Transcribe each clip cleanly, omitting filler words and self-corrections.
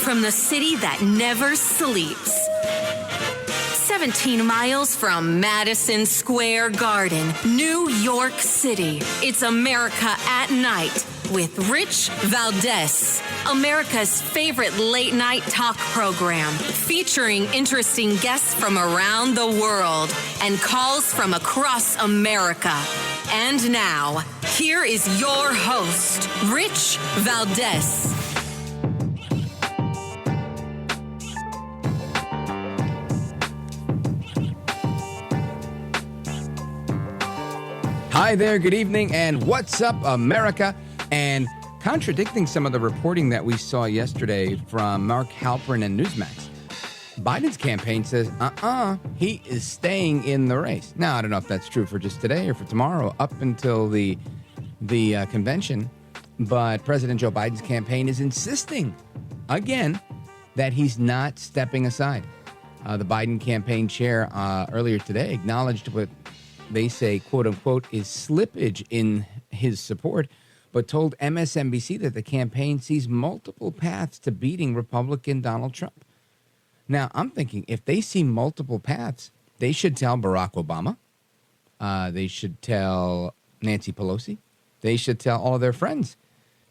from the city that never sleeps. 17 miles from Madison Square Garden, New York City. It's America at Night with Rich Valdez, America's favorite late-night talk program, featuring interesting guests from around the world and calls from across America. And now, here is your host, Rich Valdez. Hi there, good evening, and what's up, America? And contradicting some of the reporting that we saw yesterday from Mark Halperin and Newsmax, Biden's campaign says, he is staying in the race. Now, I don't know if that's true for just today or for tomorrow, up until the convention, but President Joe Biden's campaign is insisting, again, that he's not stepping aside. The Biden campaign chair earlier today acknowledged what they say, quote unquote, is slippage in his support, but told MSNBC that the campaign sees multiple paths to beating Republican Donald Trump. Now, I'm thinking if they see multiple paths, they should tell Barack Obama. They should tell Nancy Pelosi. They should tell all of their friends.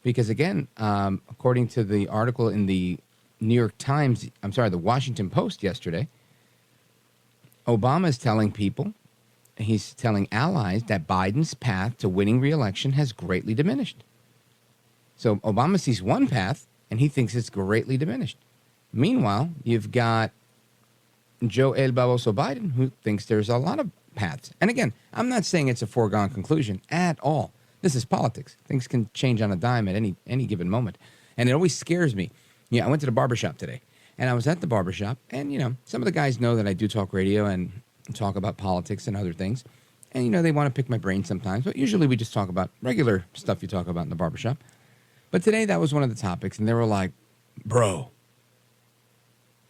Because, again, according to the article in the the Washington Post yesterday, Obama is telling people, he's telling allies that Biden's path to winning re-election has greatly diminished. So Obama sees one path, and he thinks it's greatly diminished. Meanwhile, you've got Joe El Baboso Biden, who thinks there's a lot of paths. And again, I'm not saying it's a foregone conclusion at all. This is politics. Things can change on a dime at any given moment. And it always scares me. Yeah, I went to the barbershop today, and I was at the barbershop, and, some of the guys know that I do talk radio and talk about politics and other things. And, they want to pick my brain sometimes. But usually we just talk about regular stuff you talk about in the barbershop. But today that was one of the topics. And they were like, bro,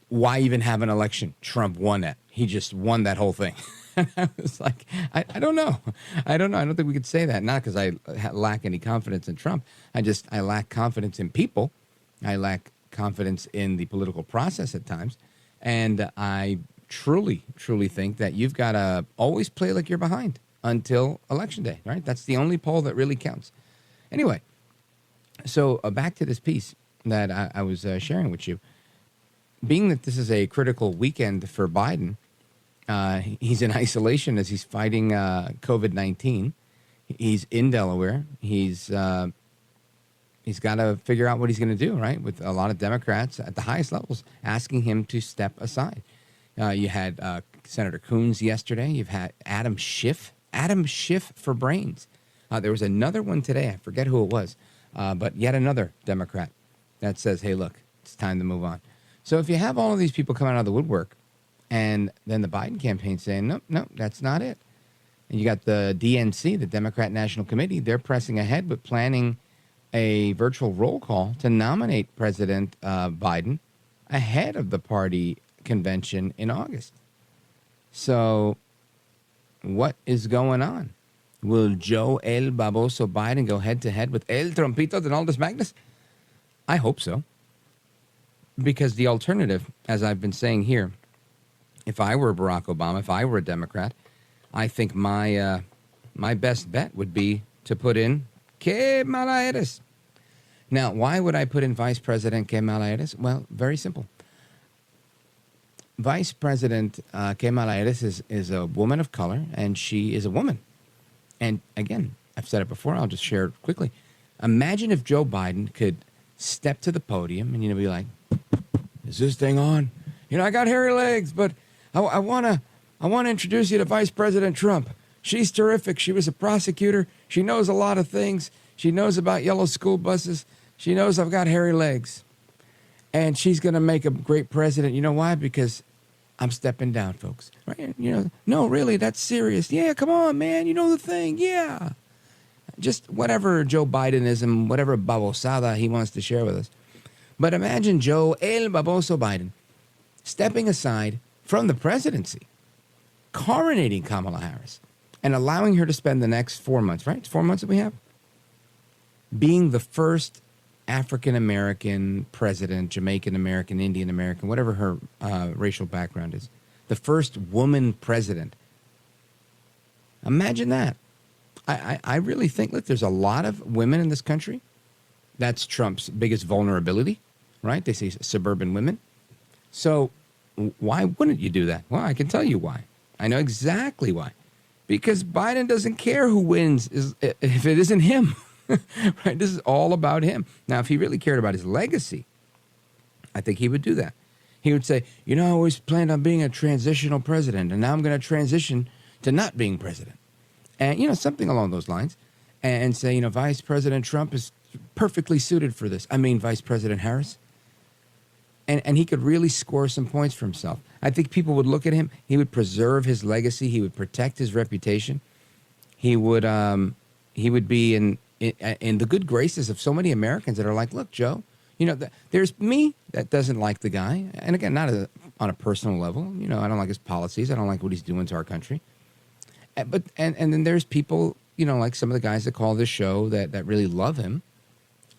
why even have an election? Trump won it. He just won that whole thing. And I was like, I don't know. I don't think we could say that. Not because I lack any confidence in Trump. I lack confidence in people. I lack confidence in the political process at times. And I truly think that you've got to always play like you're behind until Election Day, right? That's the only poll that really counts. Anyway, so back to this piece that I was sharing with you. Being that this is a critical weekend for Biden, he's in isolation as he's fighting COVID-19. He's in Delaware. He's got to figure out what he's going to do, right? With a lot of Democrats at the highest levels asking him to step aside. You had Senator Coons yesterday. You've had Adam Schiff for brains. There was another one today. I forget who it was, but yet another Democrat that says, hey, look, it's time to move on. So if you have all of these people coming out of the woodwork and then the Biden campaign saying, no, that's not it. And you got the DNC, the Democrat National Committee, they're pressing ahead with planning a virtual roll call to nominate President Biden ahead of the party convention in August. So what is going on? Will Joe El Baboso Biden go head-to-head with El Trompito Donaldus Magnus? I hope so. Because the alternative, as I've been saying here, if I were Barack Obama, if I were a Democrat, I think my best bet would be to put in Que Mala Eres. Now, why would I put in Vice President Que Mala Eres? Well, very simple. Vice President Kamala Harris is a woman of color, and she is a woman. And again, I've said it before, I'll just share it quickly. Imagine if Joe Biden could step to the podium and, be like, is this thing on? I got hairy legs, but I want to introduce you to Vice President Trump. She's terrific. She was a prosecutor. She knows a lot of things. She knows about yellow school buses. She knows I've got hairy legs. And she's going to make a great president. You know why? Because I'm stepping down, folks. Right? No, really, that's serious. Yeah, come on, man. You know the thing. Yeah. Just whatever Joe Bidenism, whatever babosada he wants to share with us. But imagine Joe El Baboso Biden stepping aside from the presidency, coronating Kamala Harris, and allowing her to spend the next 4 months, right? It's 4 months that we have, being the first African-American president, Jamaican-American, Indian-American, whatever her racial background is. The first woman president. Imagine that. I really think, look, there's a lot of women in this country. That's Trump's biggest vulnerability, right? They say suburban women. So why wouldn't you do that? Well, I can tell you why. I know exactly why. Because Biden doesn't care who wins if it isn't him. Right? This is all about him. Now, if he really cared about his legacy, I think he would do that. He would say, you know, I always planned on being a transitional president, and now I'm going to transition to not being president. And, you know, something along those lines. And say, you know, Vice President Trump is perfectly suited for this. I mean, Vice President Harris. And he could really score some points for himself. I think people would look at him. He would preserve his legacy. He would protect his reputation. He would be in the good graces of so many Americans that are like, look, Joe, you know, there's me that doesn't like the guy. And again, not on a personal level. You know, I don't like his policies. I don't like what he's doing to our country. But then there's people, you know, like some of the guys that call this show that really love him.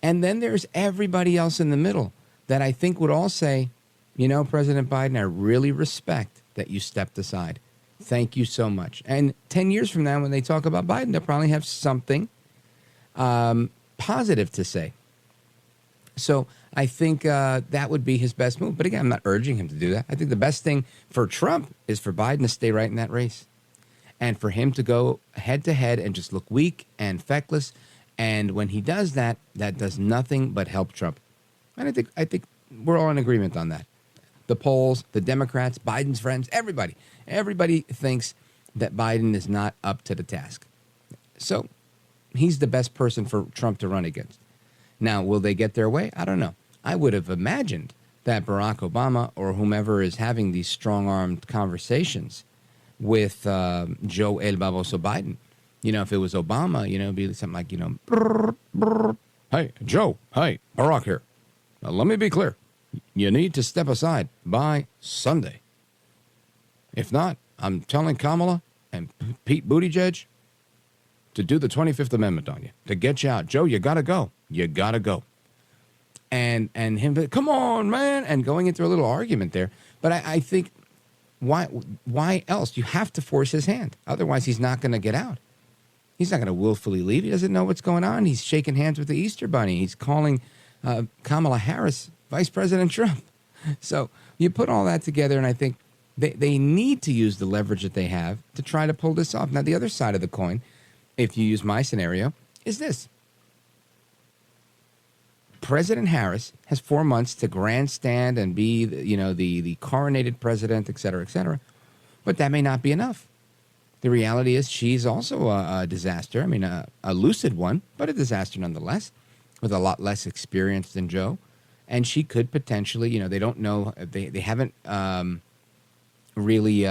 And then there's everybody else in the middle that I think would all say, you know, President Biden, I really respect that you stepped aside. Thank you so much. And 10 years from now, when they talk about Biden, they'll probably have something positive to say. So I think that would be his best move. But again, I'm not urging him to do that. I think the best thing for Trump is for Biden to stay right in that race. And for him to go head to head and just look weak and feckless. And when he does that, that does nothing but help Trump. And I think we're all in agreement on that. The polls, the Democrats, Biden's friends, everybody thinks that Biden is not up to the task. So he's the best person for Trump to run against. Now, will they get their way? I don't know. I would have imagined that Barack Obama or whomever is having these strong-armed conversations with Joe El Baboso Biden. You know, if it was Obama, you know, it'd be something like, you know, brr, brr. Hey, Joe, hey, Barack here. Now, let me be clear. You need to step aside by Sunday. If not, I'm telling Kamala and Pete Buttigieg to do the 25th Amendment on you, to get you out. Joe, you got to go. You got to go. And him, come on, man, and going into a little argument there. But I think, why else? You have to force his hand. Otherwise, he's not going to get out. He's not going to willfully leave. He doesn't know what's going on. He's shaking hands with the Easter Bunny. He's calling Kamala Harris Vice President Trump. So you put all that together, and I think they need to use the leverage that they have to try to pull this off. Now, the other side of the coin, if you use my scenario, is this. President Harris has 4 months to grandstand and be, you know, the coronated president, et cetera, but that may not be enough. The reality is she's also a disaster. I mean, a lucid one, but a disaster nonetheless, with a lot less experience than Joe. And she could potentially, you know, they don't know, they haven't really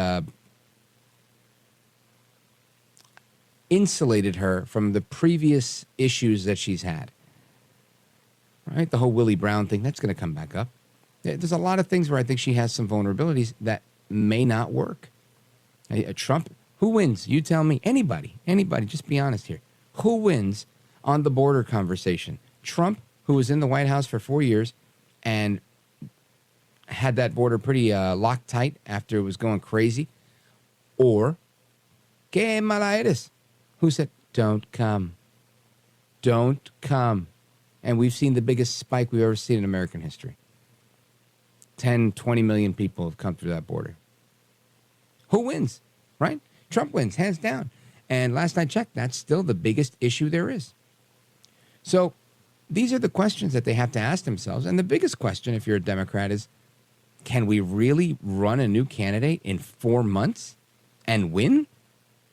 insulated her from the previous issues that she's had. Right? The whole Willie Brown thing, that's going to come back up. There's a lot of things where I think she has some vulnerabilities that may not work. Trump, who wins? You tell me. Anybody, just be honest here. Who wins on the border conversation? Trump, who was in the White House for 4 years and had that border pretty locked tight after it was going crazy, or Que mala eres, who said, don't come. Don't come. And we've seen the biggest spike we've ever seen in American history. 10, 20 million people have come through that border. Who wins, right? Trump wins, hands down. And last I checked, that's still the biggest issue there is. So these are the questions that they have to ask themselves. And the biggest question, if you're a Democrat, is, can we really run a new candidate in 4 months and win?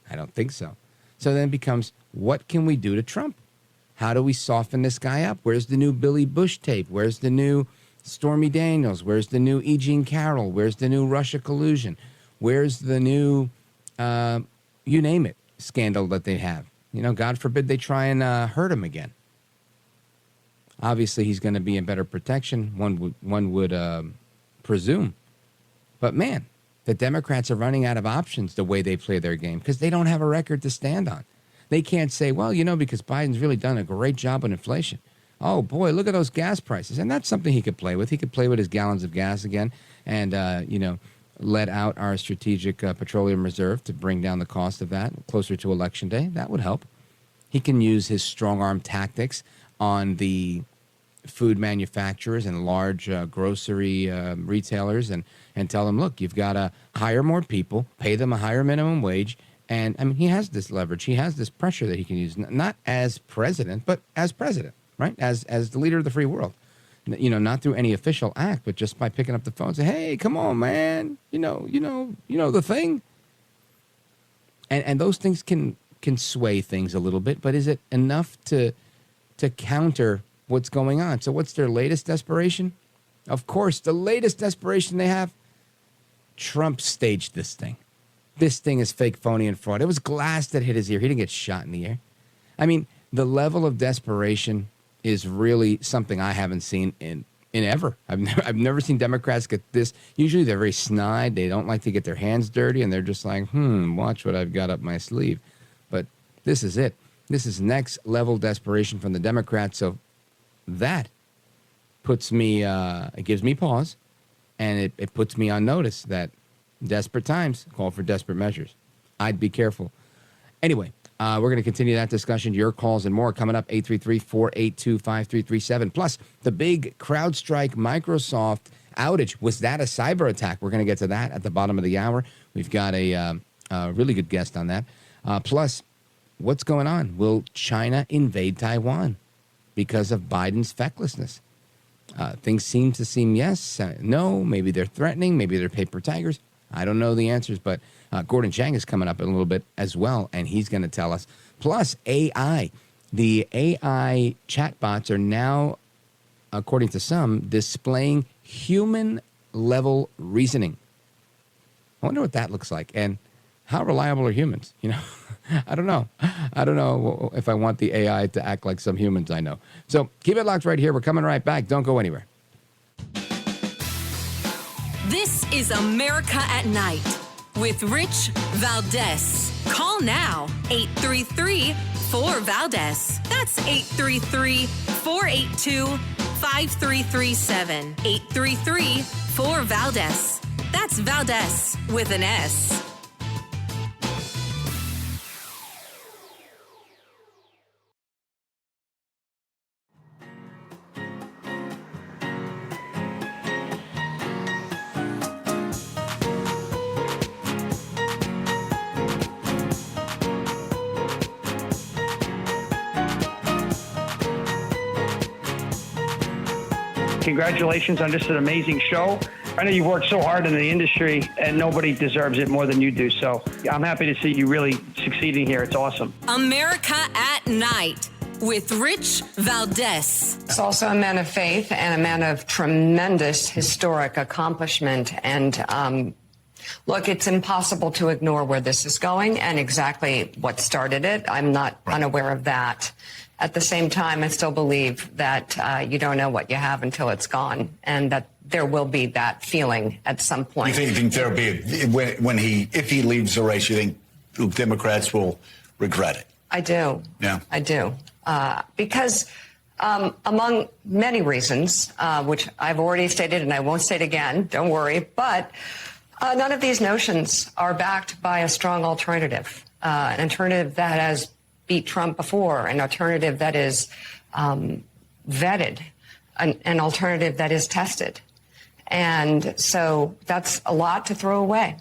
I don't think so. So then it becomes, what can we do to Trump? How do we soften this guy up? Where's the new Billy Bush tape? Where's the new Stormy Daniels? Where's the new E. Jean Carroll? Where's the new Russia collusion? Where's the new, you name it, scandal that they have? You know, God forbid they try and hurt him again. Obviously, he's going to be in better protection, one would presume. But man, the Democrats are running out of options the way they play their game because they don't have a record to stand on. They can't say, well, you know, because Biden's really done a great job on inflation. oh boy, look at those gas prices. And that's something he could play with. He could play with his gallons of gas again and, let out our strategic petroleum reserve to bring down the cost of that closer to Election Day. That would help. He can use his strong arm tactics on the food manufacturers and large grocery retailers and tell them, look, you've got to hire more people, pay them a higher minimum wage. And, I mean, he has this leverage. He has this pressure that he can use, not as president, but as president, right? As the leader of the free world. Not through any official act, but just by picking up the phone and say, hey, come on, man. You know the thing. And those things can sway things a little bit, but is it enough to counter what's going on? So what's their latest desperation? Of course, the latest desperation they have, Trump staged this thing. This thing is fake, phony, and fraud. It was glass that hit his ear. He didn't get shot in the ear. I mean, the level of desperation is really something I haven't seen in ever. I've never seen Democrats get this. Usually they're very snide. They don't like to get their hands dirty, and they're just like, watch what I've got up my sleeve. But this is it. This is next level desperation from the Democrats. So that puts me, it gives me pause, and it puts me on notice that desperate times call for desperate measures. I'd be careful. Anyway, we're going to continue that discussion. Your calls and more coming up, 833-482-5337. Plus, the big CrowdStrike Microsoft outage. Was that a cyber attack? We're going to get to that at the bottom of the hour. We've got a really good guest on that. Plus, what's going on? Will China invade Taiwan because of Biden's fecklessness? Things seem yes, no. Maybe they're threatening. Maybe they're paper tigers. I don't know the answers, but Gordon Chang is coming up in a little bit as well, and he's going to tell us. Plus, AI. The AI chatbots are now, according to some, displaying human-level reasoning. I wonder what that looks like, and how reliable are humans? I don't know. I don't know if I want the AI to act like some humans I know. So keep it locked right here. We're coming right back. Don't go anywhere. This is America at Night with Rich Valdez. Call now, 833-4VALDEZ. That's 833-482-5337. 833-4VALDEZ. That's Valdez with an S. Congratulations on just an amazing show. I know you've worked so hard in the industry and nobody deserves it more than you do. So I'm happy to see you really succeeding here. It's awesome. America at Night with Rich Valdez. He's also a man of faith and a man of tremendous historic accomplishment. And look, it's impossible to ignore where this is going and exactly what started it. I'm not unaware of that. At the same time, I still believe that you don't know what you have until it's gone, and that there will be that feeling at some point. You think there'll be if he leaves the race, you think Democrats will regret it? I do. Yeah, I do, because among many reasons, which I've already stated and I won't state again. Don't worry, but none of these notions are backed by a strong alternative, an alternative that has beat Trump before, an alternative that is vetted, an alternative that is tested. And so that's a lot to throw away.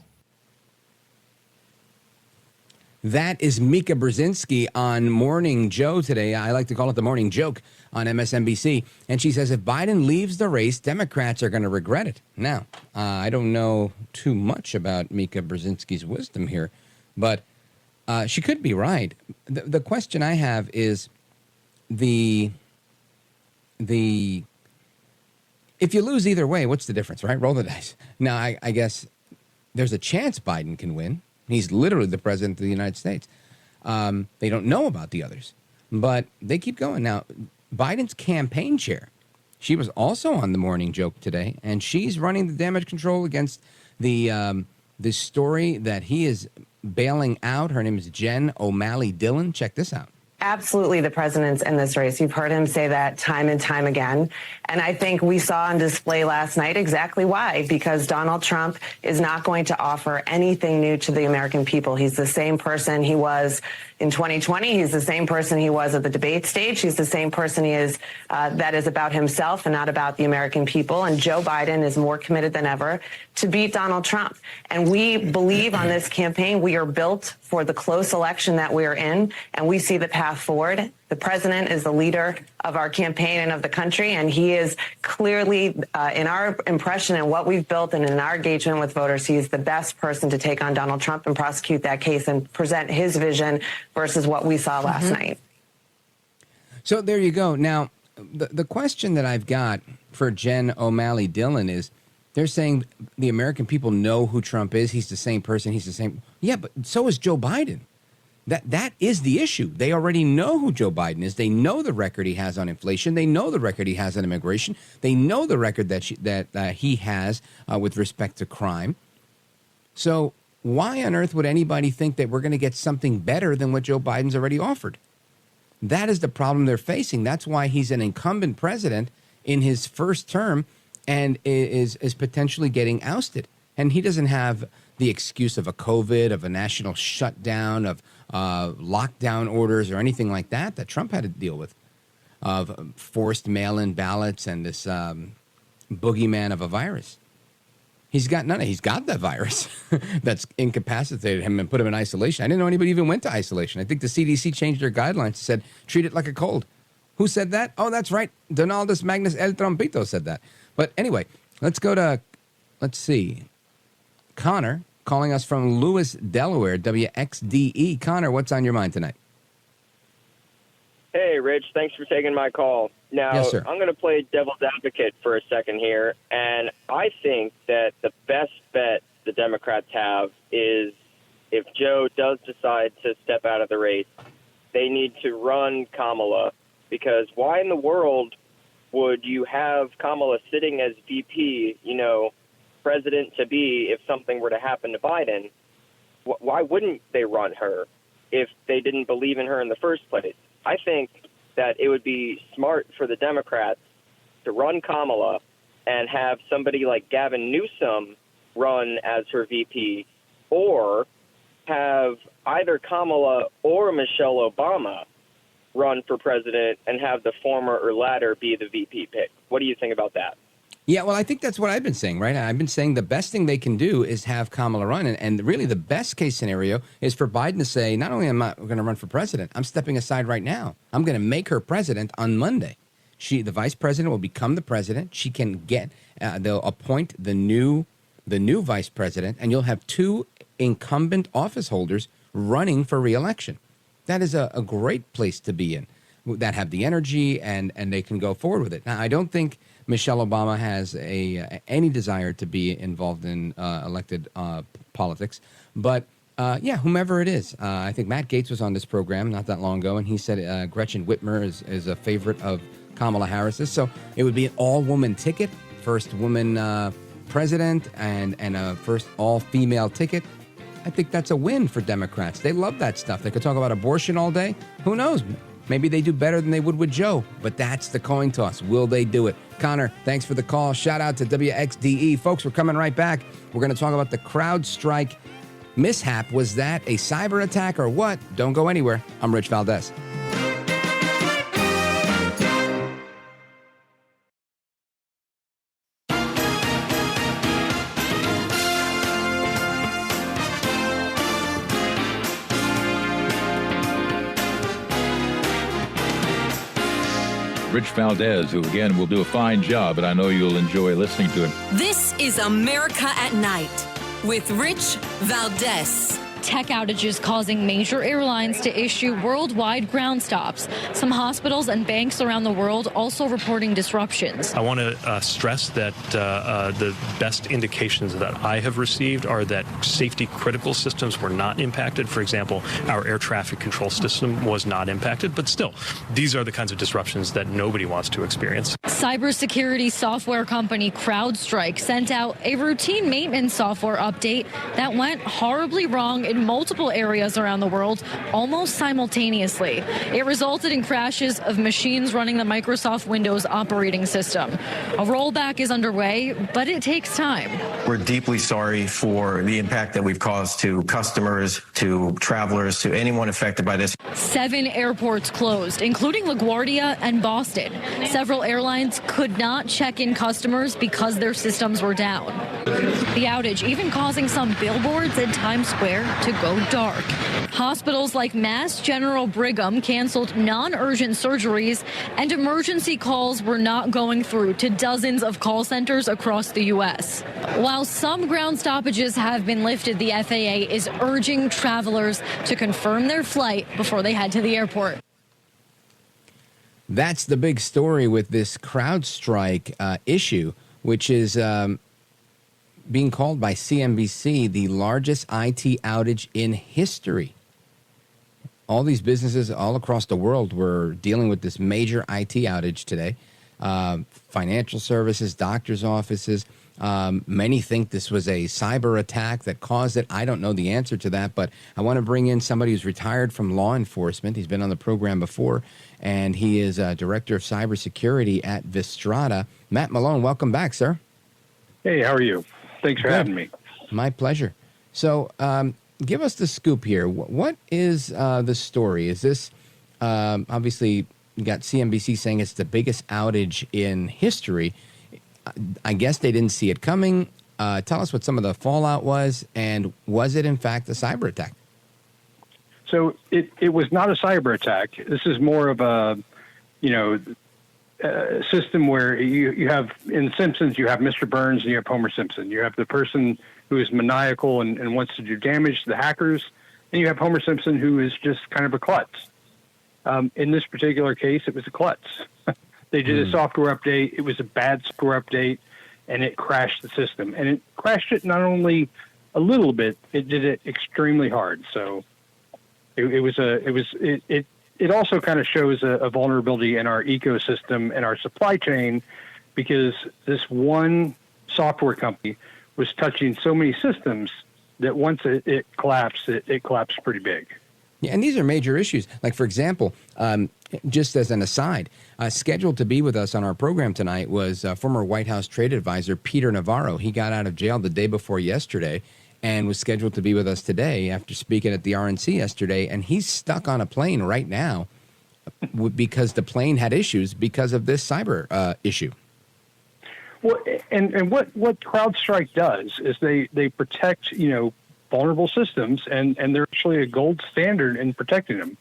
That is Mika Brzezinski on Morning Joe today. I like to call it the Morning Joke on MSNBC. And she says if Biden leaves the race, Democrats are going to regret it. Now, I don't know too much about Mika Brzezinski's wisdom here, but she could be right. The question I have is if you lose either way, what's the difference, right? Roll the dice. Now, I guess there's a chance Biden can win. He's literally the president of the United States. They don't know about the others, but they keep going. Now, Biden's campaign chair, she was also on the Morning Joke today, and she's running the damage control against the story that he is bailing out. Her name is Jen O'Malley Dillon. Check this out. absolutely the president's in this race. You've heard him say that time and time again. And I think we saw on display last night exactly why, because Donald Trump is not going to offer anything new to the American people. He's the same person he was in 2020. He's the same person he was at the debate stage. He's the same person he is that is about himself and not about the American people. And Joe Biden is more committed than ever to beat Donald Trump. And we believe on this campaign, we are built for the close election that we are in, and we see the path forward. The president is the leader of our campaign and of the country, and he is clearly, in our impression and what we've built and in our engagement with voters, he is the best person to take on Donald Trump and prosecute that case and present his vision versus what we saw last night. So there you go. Now, the question that I've got for Jen O'Malley Dillon is, they're saying the American people know who Trump is. He's the same person. He's the same. Yeah, but so is Joe Biden. That is the issue. They already know who Joe Biden is. They know the record he has on inflation. They know the record he has on immigration. They know the record that he has with respect to crime. So why on earth would anybody think that we're going to get something better than what Joe Biden's already offered? That is the problem they're facing. That's why he's an incumbent president in his first term and is potentially getting ousted. And he doesn't have the excuse of a COVID, of a national shutdown, of lockdown orders or anything like that Trump had to deal with, of forced mail-in ballots and this boogeyman of a virus. He's got none of it. He's got that virus that's incapacitated him and put him in isolation. I didn't know anybody even went to isolation. I think the CDC changed their guidelines and said, treat it like a cold. Who said that? Oh, that's right. Donaldus Magnus El Trompito said that. But anyway, let's go to, let's see, Connor calling us from Lewis, Delaware, WXDE. Connor, what's on your mind tonight? Hey, Rich. Thanks for taking my call. Now, Yes, sir. I'm going to play devil's advocate for a second here, and I think that the best bet the Democrats have is if Joe does decide to step out of the race, they need to run Kamala, because why in the world would you have Kamala sitting as VP, president-to-be, if something were to happen to Biden? Why wouldn't they run her if they didn't believe in her in the first place? I think that it would be smart for the Democrats to run Kamala and have somebody like Gavin Newsom run as her VP, or have either Kamala or Michelle Obama run for president and have the former or latter be the VP pick. What do you think about that? Yeah, well, I think that's what I've been saying, right? I've been saying the best thing they can do is have Kamala run. And really the best case scenario is for Biden to say, not only am I going to run for president, I'm stepping aside right now. I'm going to make her president on Monday. The vice president will become the president. She can they'll appoint the new vice president, and you'll have two incumbent office holders running for re-election. That is a great place to be in, that have the energy and they can go forward with it. Now, I don't think Michelle Obama has any desire to be involved in elected politics. But, whomever it is. I think Matt Gaetz was on this program not that long ago, and he said Gretchen Whitmer is a favorite of Kamala Harris's. So it would be an all-woman ticket, first woman president, and a first all-female ticket. I think that's a win for Democrats. They love that stuff. They could talk about abortion all day. Who knows? Maybe they do better than they would with Joe, but that's the coin toss. Will they do it? Connor, thanks for the call. Shout out to WXDE. Folks, we're coming right back. We're going to talk about the Crowdstrike mishap. Was that a cyber attack or what? Don't go anywhere. I'm Rich Valdez. Rich Valdez, who, again, will do a fine job, and I know you'll enjoy listening to him. This is America at Night with Rich Valdez. Tech outages causing major airlines to issue worldwide ground stops. Some hospitals and banks around the world also reporting disruptions. I want to stress that the best indications that I have received are that safety critical systems were not impacted. For example, our air traffic control system was not impacted, but still, these are the kinds of disruptions that nobody wants to experience. Cybersecurity software company Crowdstrike sent out a routine maintenance software update that went horribly wrong in multiple areas around the world almost simultaneously. It resulted in crashes of machines running the Microsoft Windows operating system. A rollback is underway, but it takes time. We're deeply sorry for the impact that we've caused to customers, to travelers, to anyone affected by this. 7 airports closed, including LaGuardia and Boston. Several airlines could not check in customers because their systems were down. The outage even causing some billboards in Times Square to go dark. Hospitals like Mass General Brigham canceled non-urgent surgeries, and emergency calls were not going through to dozens of call centers across the U.S. While some ground stoppages have been lifted, the FAA is urging travelers to confirm their flight before they head to the airport. That's the big story with this Crowdstrike issue, which is being called by CNBC the largest IT outage in history. All these businesses all across the world were dealing with this major IT outage today. Financial services, doctors' offices. Many think this was a cyber attack that caused it. I don't know the answer to that, but I want to bring in somebody who's retired from law enforcement. He's been on the program before, and he is Director of Cybersecurity at Vistrada. Matt Malone, welcome back, sir. Hey, how are you? Thanks for having me. My pleasure. So give us the scoop here. What is the story? Is this obviously you got CNBC saying it's the biggest outage in history. I guess they didn't see it coming. Tell us what some of the fallout was, and was it in fact a cyber attack? So it was not a cyber attack. This is more of a, system where you have, in Simpsons, you have Mr. Burns and you have Homer Simpson. You have the person who is maniacal and wants to do damage to the hackers, and you have Homer Simpson who is just kind of a klutz. In this particular case, it was a klutz. They did a software update. It was a bad software update, and it crashed the system. And it crashed it not only a little bit, it did it extremely hard. So it also kind of shows a vulnerability in our ecosystem and our supply chain, because this one software company was touching so many systems that once it collapsed, it collapsed pretty big. Yeah, and these are major issues. Like, for example, just as an aside, scheduled to be with us on our program tonight was former White House trade advisor Peter Navarro. He got out of jail the day before yesterday and was scheduled to be with us today after speaking at the RNC yesterday. And he's stuck on a plane right now because the plane had issues because of this cyber issue. Well, and what CrowdStrike does is they protect, vulnerable systems, and they're actually a gold standard in protecting them.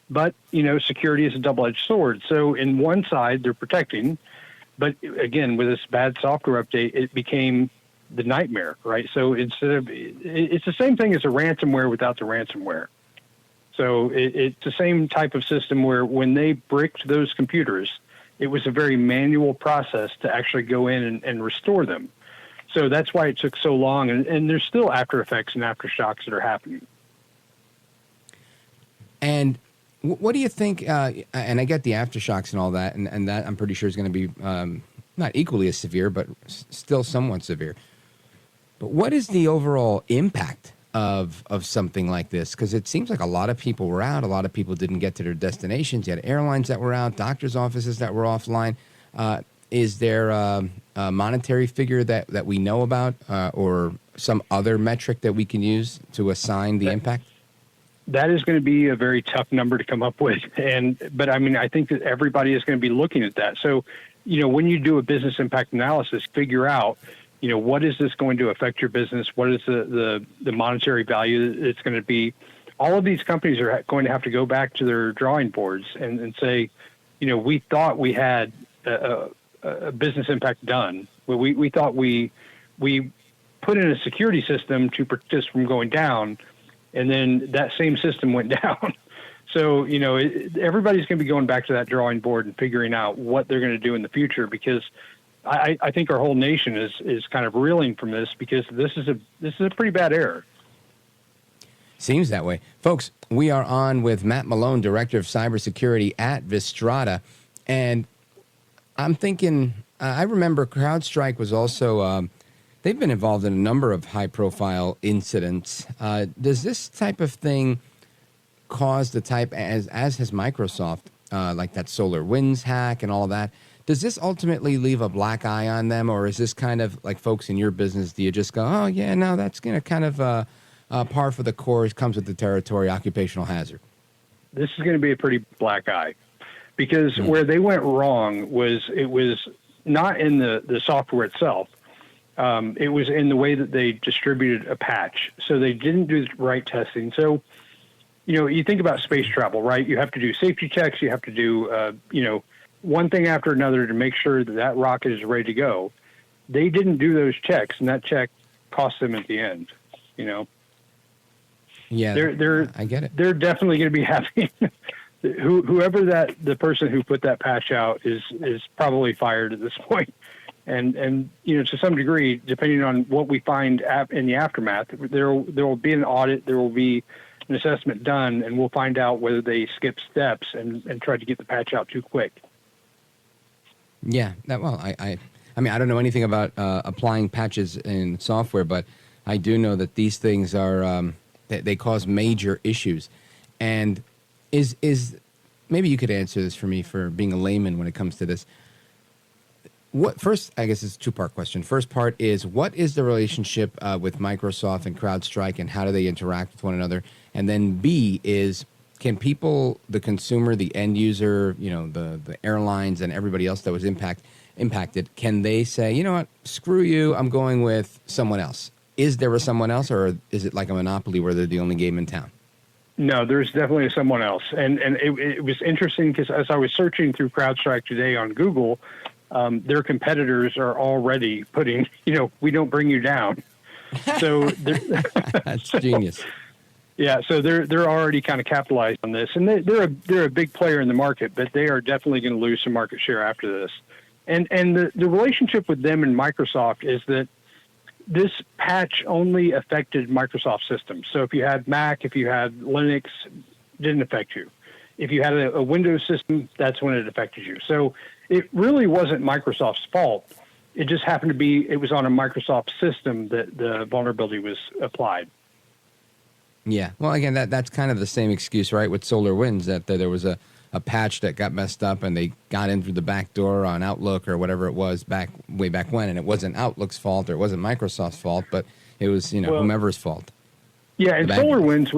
But, security is a double-edged sword. So in one side, they're protecting, but again, with this bad software update, it became the nightmare, right? So it's the same thing as a ransomware without the ransomware. So it's the same type of system where when they bricked those computers, it was a very manual process to actually go in and restore them. So that's why it took so long, and there's still after effects and aftershocks that are happening. And what do you think, and I get the aftershocks and all that, and that I'm pretty sure is going to be not equally as severe, but still somewhat severe. But what is the overall impact of something like this? Because it seems like a lot of people were out. A lot of people didn't get to their destinations. You had airlines that were out, doctors' offices that were offline. Is there a monetary figure that we know about, or some other metric that we can use to assign the impact? That is going to be a very tough number to come up with. But I think that everybody is going to be looking at that. So, when you do a business impact analysis, figure out, what is this going to affect your business? What is the monetary value it's going to be? All of these companies are going to have to go back to their drawing boards and say, we thought we had a business impact done. We thought we put in a security system to protect us from going down, and then that same system went down. So, everybody's going to be going back to that drawing board and figuring out what they're going to do in the future, because I think our whole nation is kind of reeling from this, because this is a pretty bad error. Seems that way. Folks, we are on with Matt Malone, Director of Cybersecurity at Vistrada. And I'm thinking, I remember CrowdStrike was also they've been involved in a number of high-profile incidents. Does this type of thing cause the type, as has Microsoft, like that SolarWinds hack and all of that? Does this ultimately leave a black eye on them, or is this kind of like folks in your business? Do you just go, oh yeah, no, that's going to kind of par for the course, comes with the territory, occupational hazard? This is going to be a pretty black eye, because where they went wrong was it was not in the software itself. It was in the way that they distributed a patch. So they didn't do the right testing. So, you think about space travel, right? You have to do safety checks. You have to do, one thing after another to make sure that rocket is ready to go. They didn't do those checks, and that check cost them at the end, Yeah, I get it. They're definitely going to be having whoever the person who put that patch out is probably fired at this point. And to some degree, depending on what we find in the aftermath, there will be an audit, there will be an assessment done, and we'll find out whether they skipped steps and tried to get the patch out too quick. Yeah, I mean, I don't know anything about applying patches in software, but I do know that these things are they cause major issues. And is maybe you could answer this for me, for being a layman when it comes to this. First, I guess it's a two-part question. First part is, what is the relationship with Microsoft and Crowdstrike, and how do they interact with one another? And then B is, can people, the consumer, the end user, the airlines and everybody else that was impacted, can they say, you know what, screw you, I'm going with someone else? Is there a someone else, or is it like a monopoly where they're the only game in town? No, there's definitely someone else. And it was interesting because as I was searching through CrowdStrike today on Google, their competitors are already putting, we don't bring you down. So that's genius. Yeah, so they're already kind of capitalized on this, and they're a big player in the market, but they are definitely going to lose some market share after this. And the relationship with them and Microsoft is that this patch only affected Microsoft systems. So if you had Mac, if you had Linux, it didn't affect you. If you had a Windows system, that's when it affected you. So it really wasn't Microsoft's fault. It just happened to be, it was on a Microsoft system that the vulnerability was applied. Yeah. Well, again, that's kind of the same excuse, right, with SolarWinds, that there was a patch that got messed up and they got in through the back door on Outlook or whatever it was way back when, and it wasn't Outlook's fault or it wasn't Microsoft's fault, but it was, whomever's fault. Yeah, and SolarWinds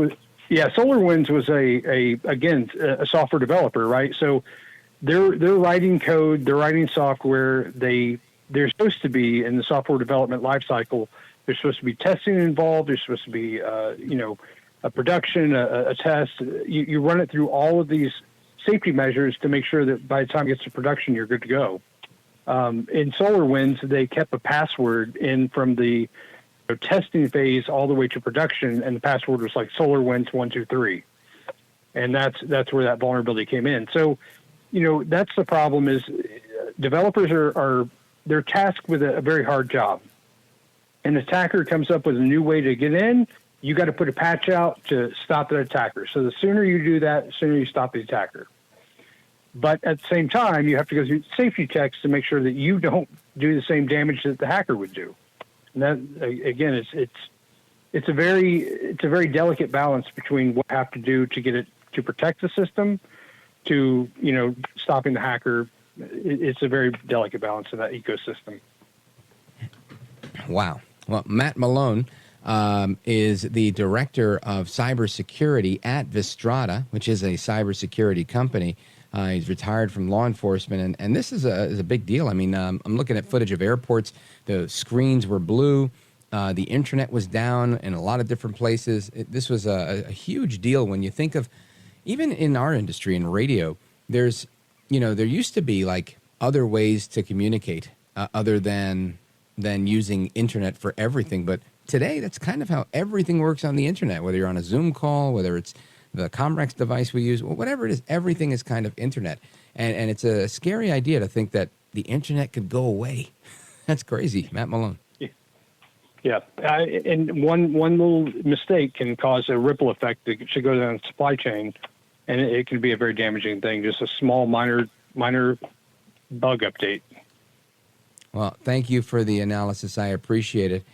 was a software developer, right? So they're writing code, they're writing software, they're supposed to be in the software development lifecycle. There's supposed to be testing involved. There's supposed to be, a production, a test. You run it through all of these safety measures to make sure that by the time it gets to production, you're good to go. In SolarWinds, they kept a password in from the testing phase all the way to production, and the password was like SolarWinds 123, and that's where that vulnerability came in. So, that's the problem. Is developers they're tasked with a very hard job. An attacker comes up with a new way to get in, you got to put a patch out to stop that attacker. So the sooner you do that, the sooner you stop the attacker. But at the same time, you have to go through safety checks to make sure that you don't do the same damage that the hacker would do. And that, again, it's a very delicate balance between what you have to do to get it to protect the system, to stopping the hacker. It's a very delicate balance in that ecosystem. Wow. Well, Matt Malone is the director of cybersecurity at Vistrada, which is a cybersecurity company. He's retired from law enforcement, and this is a big deal. I mean, I'm looking at footage of airports. The screens were blue. The internet was down in a lot of different places. This was a huge deal when you think of, even in our industry, in radio, there used to be like other ways to communicate other than using internet for everything. But today, that's kind of how everything works on the internet, whether you're on a Zoom call, whether it's the Comrex device we use, whatever it is, everything is kind of internet. And it's a scary idea to think that the internet could go away. That's crazy. Matt Malone. Yeah. And one little mistake can cause a ripple effect that should go down the supply chain, and it can be a very damaging thing, just a small, minor bug update. Well, thank you for the analysis. I appreciate it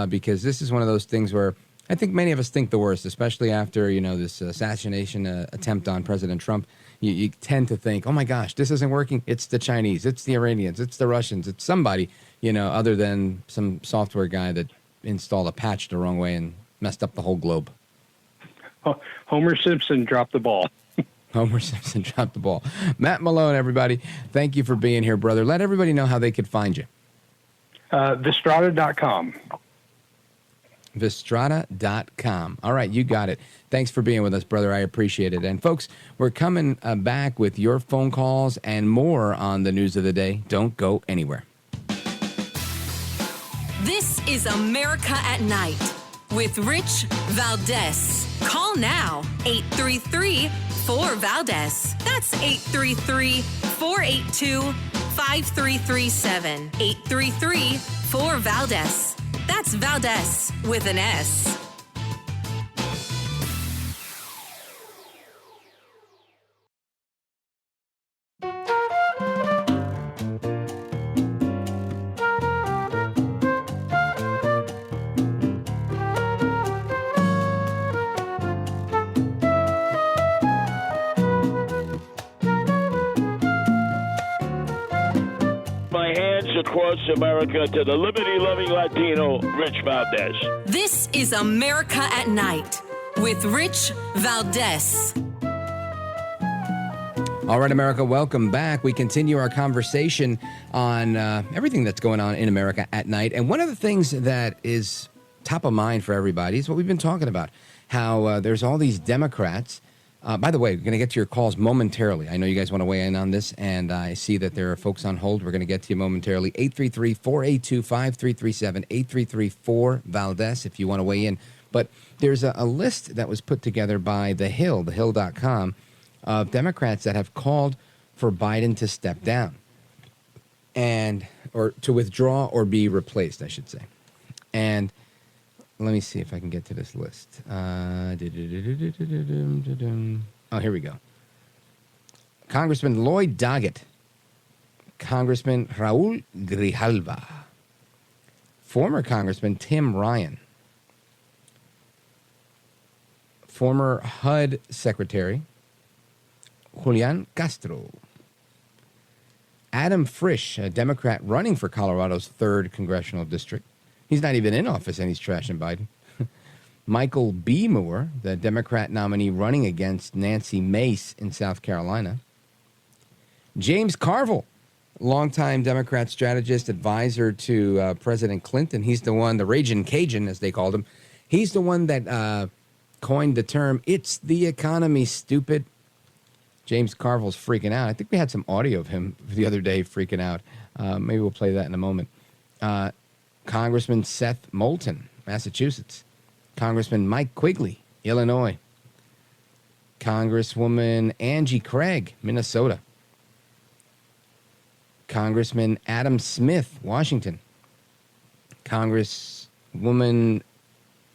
because this is one of those things where I think many of us think the worst, especially after, this assassination attempt on President Trump. You tend to think, oh, my gosh, this isn't working. It's the Chinese. It's the Iranians. It's the Russians. It's somebody, other than some software guy that installed a patch the wrong way and messed up the whole globe. Homer Simpson dropped the ball. Homer Simpson dropped the ball. Matt Malone, everybody, thank you for being here, brother. Let everybody know how they could find you. Vistrada.com. Vistrada.com. All right, you got it. Thanks for being with us, brother. I appreciate it. And, folks, we're coming back with your phone calls and more on the news of the day. Don't go anywhere. This is America at Night with Rich Valdez. Call now, 833-4VALDEZ. That's 833-482-5337. 833-4VALDEZ. That's Valdez with an S. Across America to the liberty-loving Latino, Rich Valdez. This is America at Night with Rich Valdez. All right, America, welcome back. We continue our conversation on everything that's going on in America at night. And one of the things that is top of mind for everybody is what we've been talking about, how there's all these Democrats. By the way, we're going to get to your calls momentarily. I know you guys want to weigh in on this, and I see that there are folks on hold. We're going to get to you momentarily. 833-482-5337, 833-4-VALDEZ if you want to weigh in. But there's a list that was put together by The Hill, thehill.com, of Democrats that have called for Biden to step down or to withdraw or be replaced, I should say. And let me see if I can get to this list. Oh, here we go. Congressman Lloyd Doggett. Congressman Raul Grijalva. Former Congressman Tim Ryan. Former HUD Secretary Julian Castro. Adam Frisch, a Democrat running for Colorado's 3rd Congressional District. He's not even in office, and he's trashing Biden. Michael B. Moore, the Democrat nominee running against Nancy Mace in South Carolina. James Carville, longtime Democrat strategist, advisor to President Clinton. He's the one, the Ragin' Cajun, as they called him. He's the one that coined the term, "It's the economy, stupid." James Carville's freaking out. I think we had some audio of him the other day freaking out. Maybe we'll play that in a moment. Congressman Seth Moulton, Massachusetts. Congressman Mike Quigley, Illinois. Congresswoman Angie Craig, Minnesota. Congressman Adam Smith, Washington. Congresswoman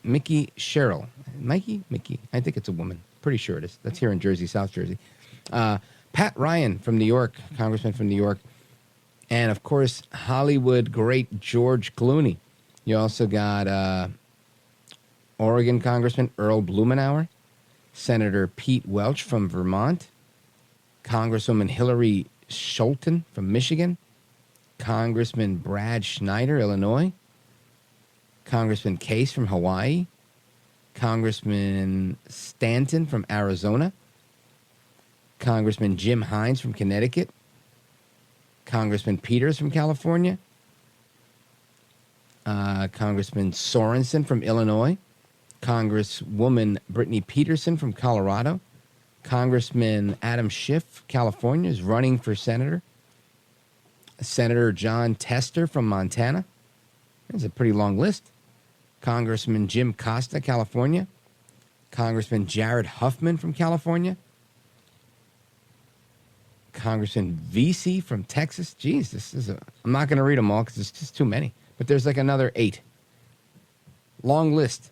Mickey Sherrill. Mickey? I think it's a woman. Pretty sure it is. That's here in Jersey, South Jersey. Pat Ryan from New York, Congressman from New York. And, of course, Hollywood great George Clooney. You also got Oregon Congressman Earl Blumenauer, Senator Pete Welch from Vermont, Congresswoman Hillary Scholten from Michigan, Congressman Brad Schneider, Illinois, Congressman Case from Hawaii, Congressman Stanton from Arizona, Congressman Jim Hines from Connecticut, Congressman Peters from California, Congressman Sorensen from Illinois, Congresswoman Brittany Peterson from Colorado, Congressman Adam Schiff, California, is running for senator, Senator John Tester from Montana. That's a pretty long list. Congressman Jim Costa, California, Congressman Jared Huffman from California, Congressman Vesey from Texas. Geez, I'm not going to read them all because it's just too many. But there's like another 8. Long list.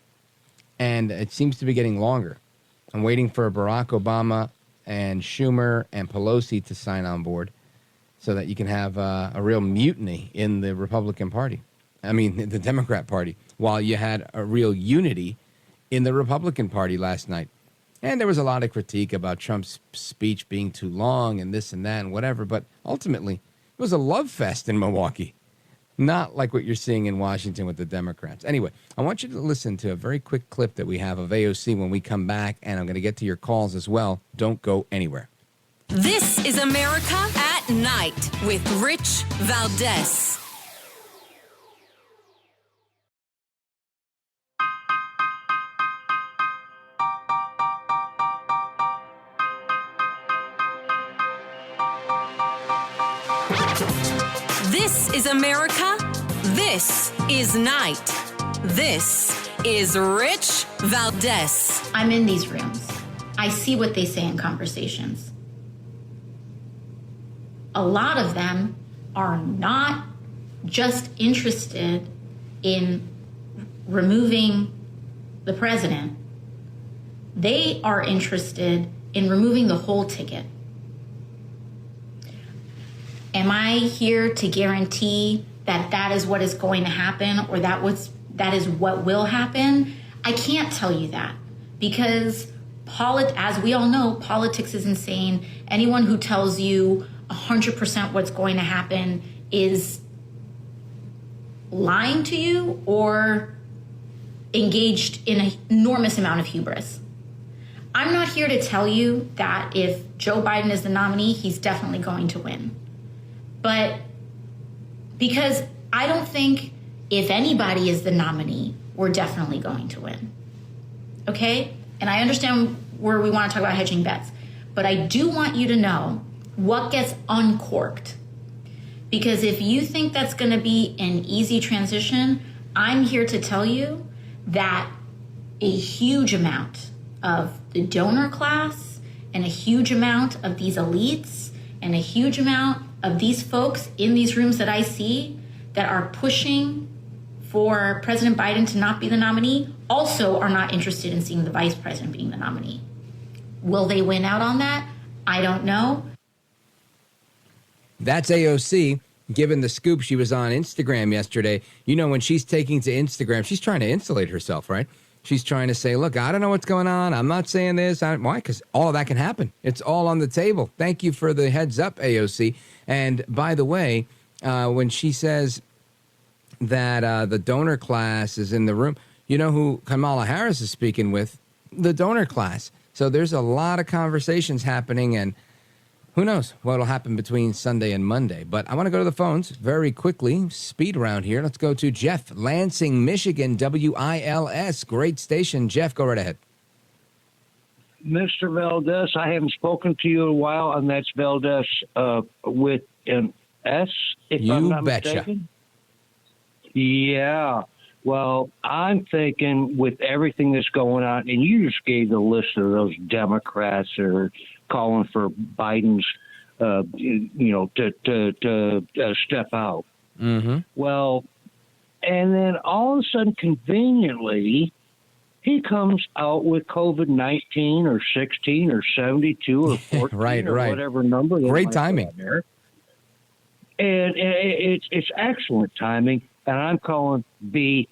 And it seems to be getting longer. I'm waiting for Barack Obama and Schumer and Pelosi to sign on board. so that you can have a real mutiny in the Republican Party. I mean, the Democrat Party, while you had a real unity in the Republican Party last night. And there was a lot of critique about Trump's speech being too long and this and that and whatever. But ultimately, it was a love fest in Milwaukee, not like what you're seeing in Washington with the Democrats. Anyway, I want you to listen to a very quick clip that we have of AOC when we come back, and I'm going to get to your calls as well. Don't go anywhere. This is America at Night with Rich Valdez. This is America. This is Night. This is Rich Valdez. I'm in these rooms. I see what they say in conversations. A lot of them are not just interested in removing the president. They are interested in removing the whole ticket. Am I here to guarantee that that is what is going to happen or that is what will happen? I can't tell you that because as we all know, politics is insane. Anyone who tells you 100% what's going to happen is lying to you or engaged in an enormous amount of hubris. I'm not here to tell you that if Joe Biden is the nominee, he's definitely going to win. But because I don't think if anybody is the nominee, we're definitely going to win. Okay? And I understand where we want to talk about hedging bets. But I do want you to know what gets uncorked. Because if you think that's going to be an easy transition, I'm here to tell you that a huge amount of the donor class and a huge amount of these elites and a huge amount of these folks in these rooms that I see that are pushing for President Biden to not be the nominee also are not interested in seeing the vice president being the nominee. Will they win out on that? I don't know. That's AOC giving the scoop. She was on Instagram yesterday. You know, when she's taking to Instagram, she's trying to insulate herself, right? She's trying to say, look, I don't know what's going on. I'm not saying this. Why? Because all of that can happen. It's all on the table. Thank you for the heads up, AOC. And by the way, when she says that the donor class is in the room, you know who Kamala Harris is speaking with? The donor class. So there's a lot of conversations happening, and who knows what will happen between Sunday and Monday. But I want to go to the phones very quickly. Speed around here. Let's go to Jeff, Lansing, Michigan, WILS. Great station. Jeff, go right ahead. Mr. Valdez, I haven't spoken to you in a while, and that's Valdez with an S, if I'm not mistaken. Yeah. Well, I'm thinking with everything that's going on, and you just gave the list of those Democrats that are calling for Biden's, to step out. Mm-hmm. Well, and then all of a sudden, conveniently, he comes out with COVID-19 or 16 or 72 or 14 right. whatever number. Great timing. There. And it's excellent timing, and I'm calling BS.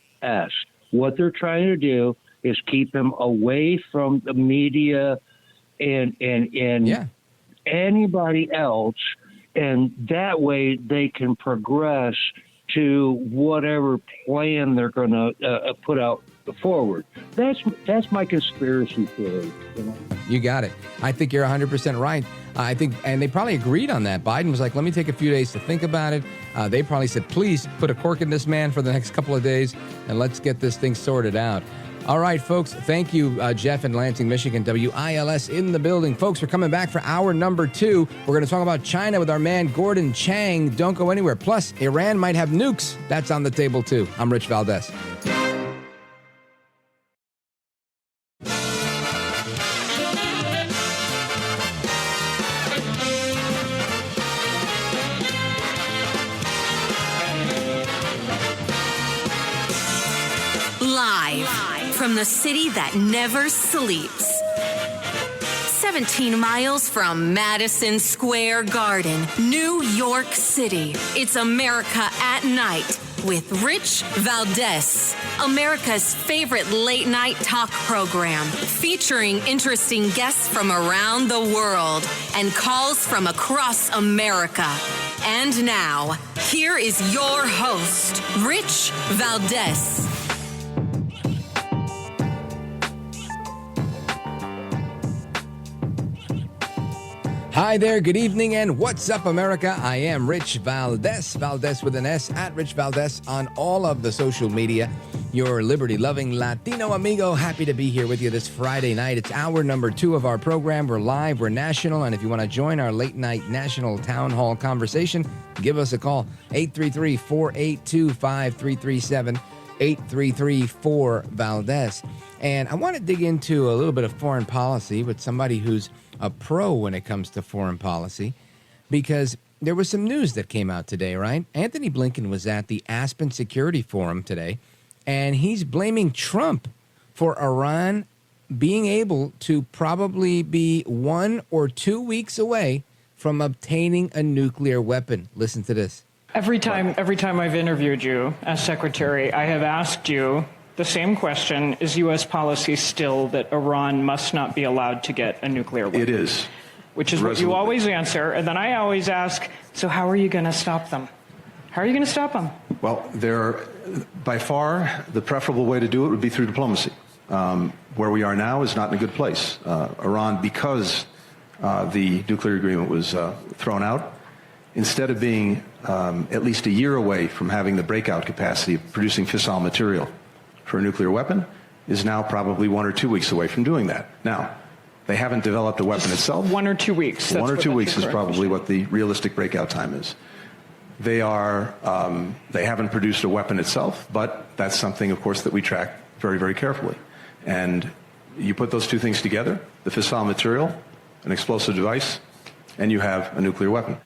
What they're trying to do is keep him away from the media and anybody else, and that way they can progress to whatever plan they're going to put out forward. That's my conspiracy theory. You got it. I think you're 100% right. I think, and they probably agreed on that. Biden was like, let me take a few days to think about it. They probably said, please put a cork in this man for the next couple of days and let's get this thing sorted out. All right, folks. Thank you, Jeff in Lansing, Michigan, WILS in the building. Folks, we're coming back for hour number 2. We're going to talk about China with our man, Gordon Chang. Don't go anywhere. Plus, Iran might have nukes. That's on the table, too. I'm Rich Valdez. Live from the city that never sleeps. 17 miles from Madison Square Garden, New York City. It's America at Night with Rich Valdez, America's favorite late night talk program, featuring interesting guests from around the world and calls from across America. And now, here is your host, Rich Valdez. Hi there, good evening, and what's up, America? I am Rich Valdez, Valdez with an S, at Rich Valdez on all of the social media. Your liberty-loving Latino amigo, happy to be here with you this Friday night. It's hour number 2 of our program. We're live, we're national, and if you want to join our late-night national town hall conversation, give us a call, 833-482-5337, 833-4-VALDEZ. And I want to dig into a little bit of foreign policy with somebody who's a pro when it comes to foreign policy, because there was some news that came out today, right? Anthony Blinken was at the Aspen Security Forum today, and he's blaming Trump for Iran being able to probably be 1 or 2 weeks away from obtaining a nuclear weapon. Listen to this. Every time I've interviewed you as secretary, I have asked you the same question: is U.S. policy still that Iran must not be allowed to get a nuclear weapon? It is. Which is what you always answer. And then I always ask, so how are you going to stop them? How are you going to stop them? Well, by far, the preferable way to do it would be through diplomacy. Where we are now is not in a good place. Iran, because the nuclear agreement was thrown out, instead of being at least a year away from having the breakout capacity of producing fissile material for a nuclear weapon, is now probably 1 or 2 weeks away from doing that. Now, they haven't developed a weapon itself. 1 or 2 weeks. 1 or 2 weeks is probably what the realistic breakout time is. They haven't produced a weapon itself, but that's something, of course, that we track very, very carefully. And you put those two things together, the fissile material, an explosive device, and you have a nuclear weapon.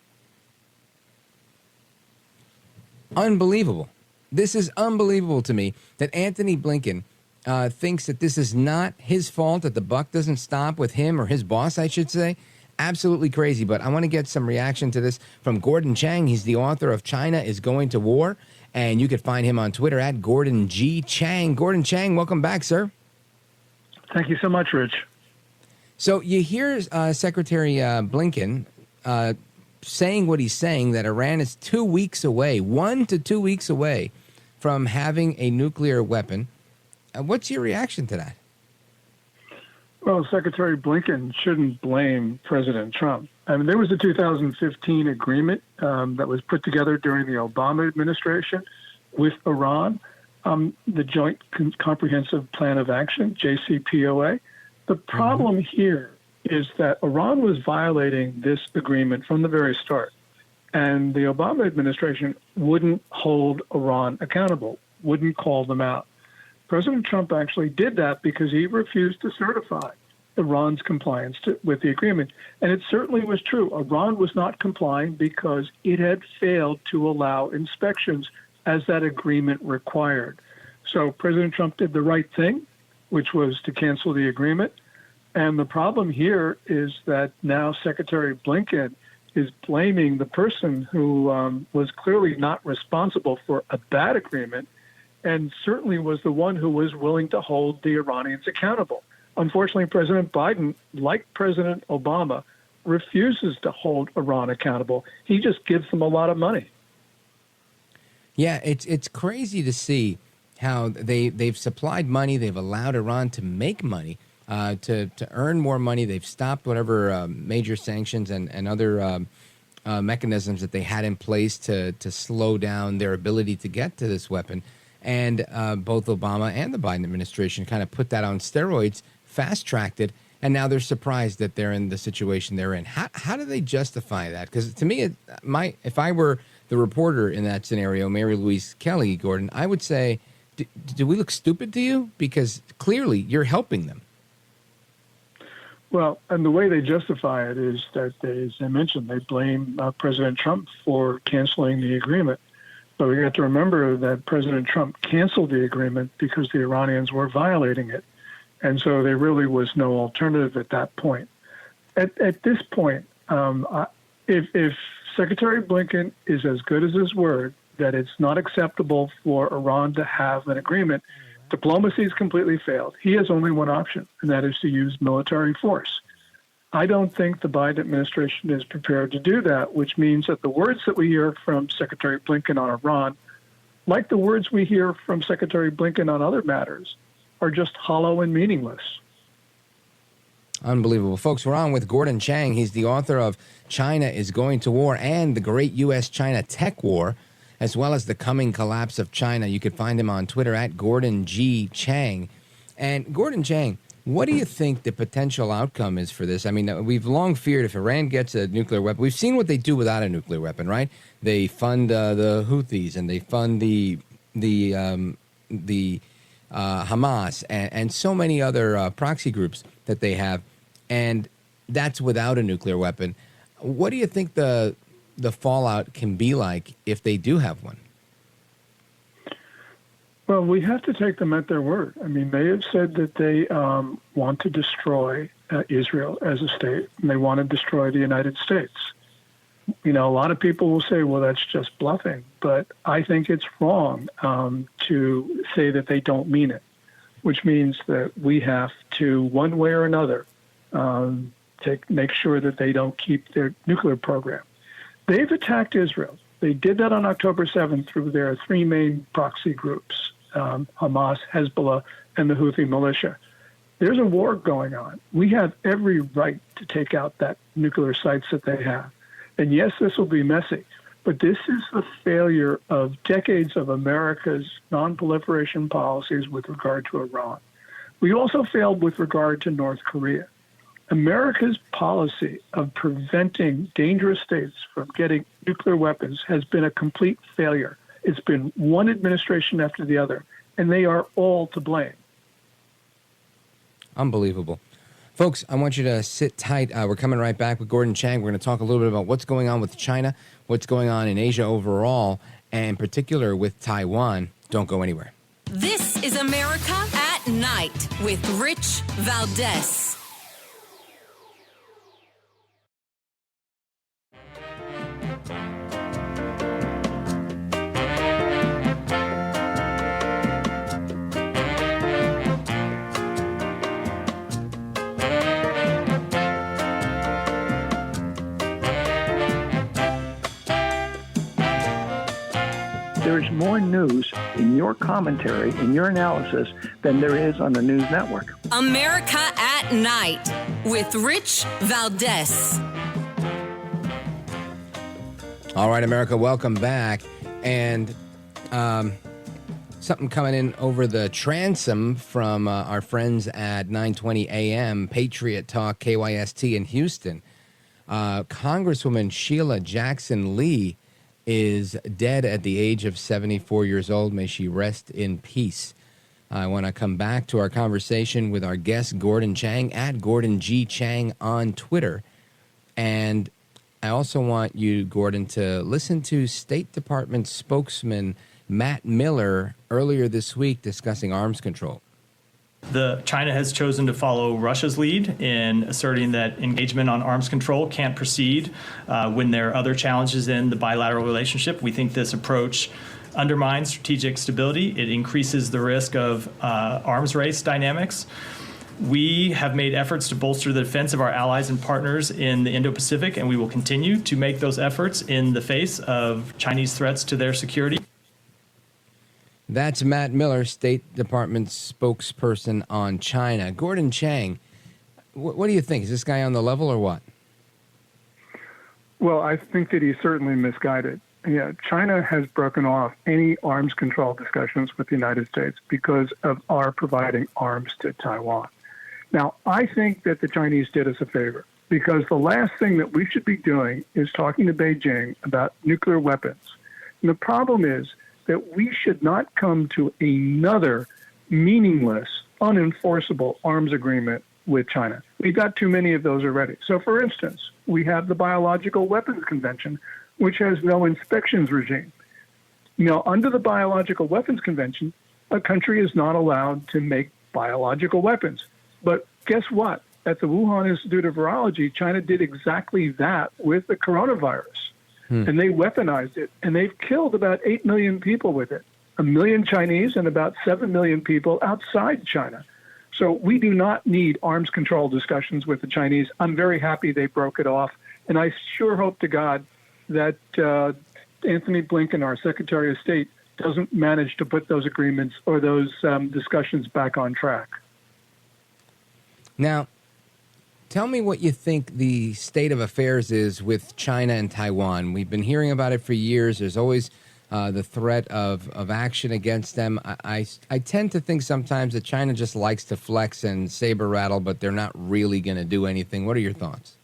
Unbelievable. This is unbelievable to me that Anthony Blinken thinks that this is not his fault, that the buck doesn't stop with him or his boss, I should say. Absolutely crazy. But I want to get some reaction to this from Gordon Chang. He's the author of China is Going to War, and you can find him on Twitter at Gordon G. Chang. Gordon Chang, welcome back, sir. Thank you so much, Rich. So you hear Secretary Blinken saying what he's saying, that Iran is 2 weeks away, 1 to 2 weeks away from having a nuclear weapon. What's your reaction to that? Well, Secretary Blinken shouldn't blame President Trump. I mean, there was a 2015 agreement that was put together during the Obama administration with Iran, the Joint Comprehensive Plan of Action, JCPOA. The problem here is that Iran was violating this agreement from the very start, and the Obama administration wouldn't hold Iran accountable, wouldn't call them out. President Trump actually did that because he refused to certify Iran's compliance with the agreement. And it certainly was true. Iran was not complying because it had failed to allow inspections as that agreement required. So President Trump did the right thing, which was to cancel the agreement. And the problem here is that now Secretary Blinken is blaming the person who was clearly not responsible for a bad agreement, and certainly was the one who was willing to hold the Iranians accountable. Unfortunately, President Biden, like President Obama, refuses to hold Iran accountable. He just gives them a lot of money. Yeah, it's crazy to see how they've supplied money, they've allowed Iran to make money, to earn more money. They've stopped whatever major sanctions and other mechanisms that they had in place to slow down their ability to get to this weapon. And both Obama and the Biden administration kind of put that on steroids, fast-tracked it, and now they're surprised that they're in the situation they're in. How do they justify that? Because to me, if I were the reporter in that scenario, Mary Louise Kelly, Gordon, I would say, do we look stupid to you? Because clearly you're helping them. Well, and the way they justify it is that, as I mentioned, they blame President Trump for canceling the agreement. But we have to remember that President Trump canceled the agreement because the Iranians were violating it. And so there really was no alternative at that point. At this point, if Secretary Blinken is as good as his word that it's not acceptable for Iran to have an agreement, diplomacy has completely failed. He has only one option, and that is to use military force. I don't think the Biden administration is prepared to do that, which means that the words that we hear from Secretary Blinken on Iran, like the words we hear from Secretary Blinken on other matters, are just hollow and meaningless. Unbelievable. Folks, we're on with Gordon Chang. He's the author of China is Going to War and the Great U.S.-China Tech War, as well as the coming collapse of China. You can find him on Twitter at Gordon G. Chang. And Gordon Chang, what do you think the potential outcome is for this? I mean, we've long feared if Iran gets a nuclear weapon. We've seen what they do without a nuclear weapon, right? They fund the Houthis and they fund the Hamas and so many other proxy groups that they have, and that's without a nuclear weapon. What do you think the fallout can be like if they do have one? Well, we have to take them at their word. I mean, they have said that they want to destroy Israel as a state, and they want to destroy the United States. You know, a lot of people will say, well, that's just bluffing, but I think it's wrong to say that they don't mean it, which means that we have to, one way or another, make sure that they don't keep their nuclear program. They've attacked Israel. They did that on October 7th through their three main proxy groups, Hamas, Hezbollah, and the Houthi militia. There's a war going on. We have every right to take out that nuclear sites that they have. And yes, this will be messy, but this is the failure of decades of America's non-proliferation policies with regard to Iran. We also failed with regard to North Korea. America's policy of preventing dangerous states from getting nuclear weapons has been a complete failure. It's been one administration after the other, and they are all to blame. Unbelievable. Folks, I want you to sit tight. We're coming right back with Gordon Chang. We're going to talk a little bit about what's going on with China, what's going on in Asia overall, and in particular with Taiwan. Don't go anywhere. This is America at Night with Rich Valdez. There's more news in your commentary, in your analysis, than there is on the news network. America at Night with Rich Valdez. All right, America, welcome back. And something coming in over the transom from our friends at 920 AM, Patriot Talk, KYST in Houston. Congresswoman Sheila Jackson Lee is dead at the age of 74 years old. May she rest in peace. I want to come back to our conversation with our guest, Gordon Chang, at Gordon G. Chang on Twitter. And I also want you, Gordon, to listen to State Department spokesman Matt Miller earlier this week discussing arms control. China has chosen to follow Russia's lead in asserting that engagement on arms control can't proceed when there are other challenges in the bilateral relationship. We think this approach undermines strategic stability. It increases the risk of arms race dynamics. We have made efforts to bolster the defense of our allies and partners in the Indo-Pacific, and we will continue to make those efforts in the face of Chinese threats to their security. That's Matt Miller, State Department spokesperson on China. Gordon Chang, what do you think? Is this guy on the level or what? Well, I think that he's certainly misguided. Yeah, China has broken off any arms control discussions with the United States because of our providing arms to Taiwan. Now, I think that the Chinese did us a favor because the last thing that we should be doing is talking to Beijing about nuclear weapons. And the problem is that we should not come to another meaningless, unenforceable arms agreement with China. We've got too many of those already. So, for instance, we have the Biological Weapons Convention, which has no inspections regime. Now, under the Biological Weapons Convention, a country is not allowed to make biological weapons. But guess what? at the Wuhan Institute of Virology, China did exactly that with the coronavirus. And they weaponized it, and they've killed about 8 million people with it. 1 million Chinese and about 7 million people outside China. So we do not need arms control discussions with the Chinese. I'm very happy they broke it off. And I sure hope to God that Anthony Blinken, our Secretary of State, doesn't manage to put those agreements or those discussions back on track. Now, tell me what you think the state of affairs is with China and Taiwan. We've been hearing about it for years. There's always the threat of action against them. I tend to think sometimes that China just likes to flex and saber rattle, but they're not really going to do anything. What are your thoughts?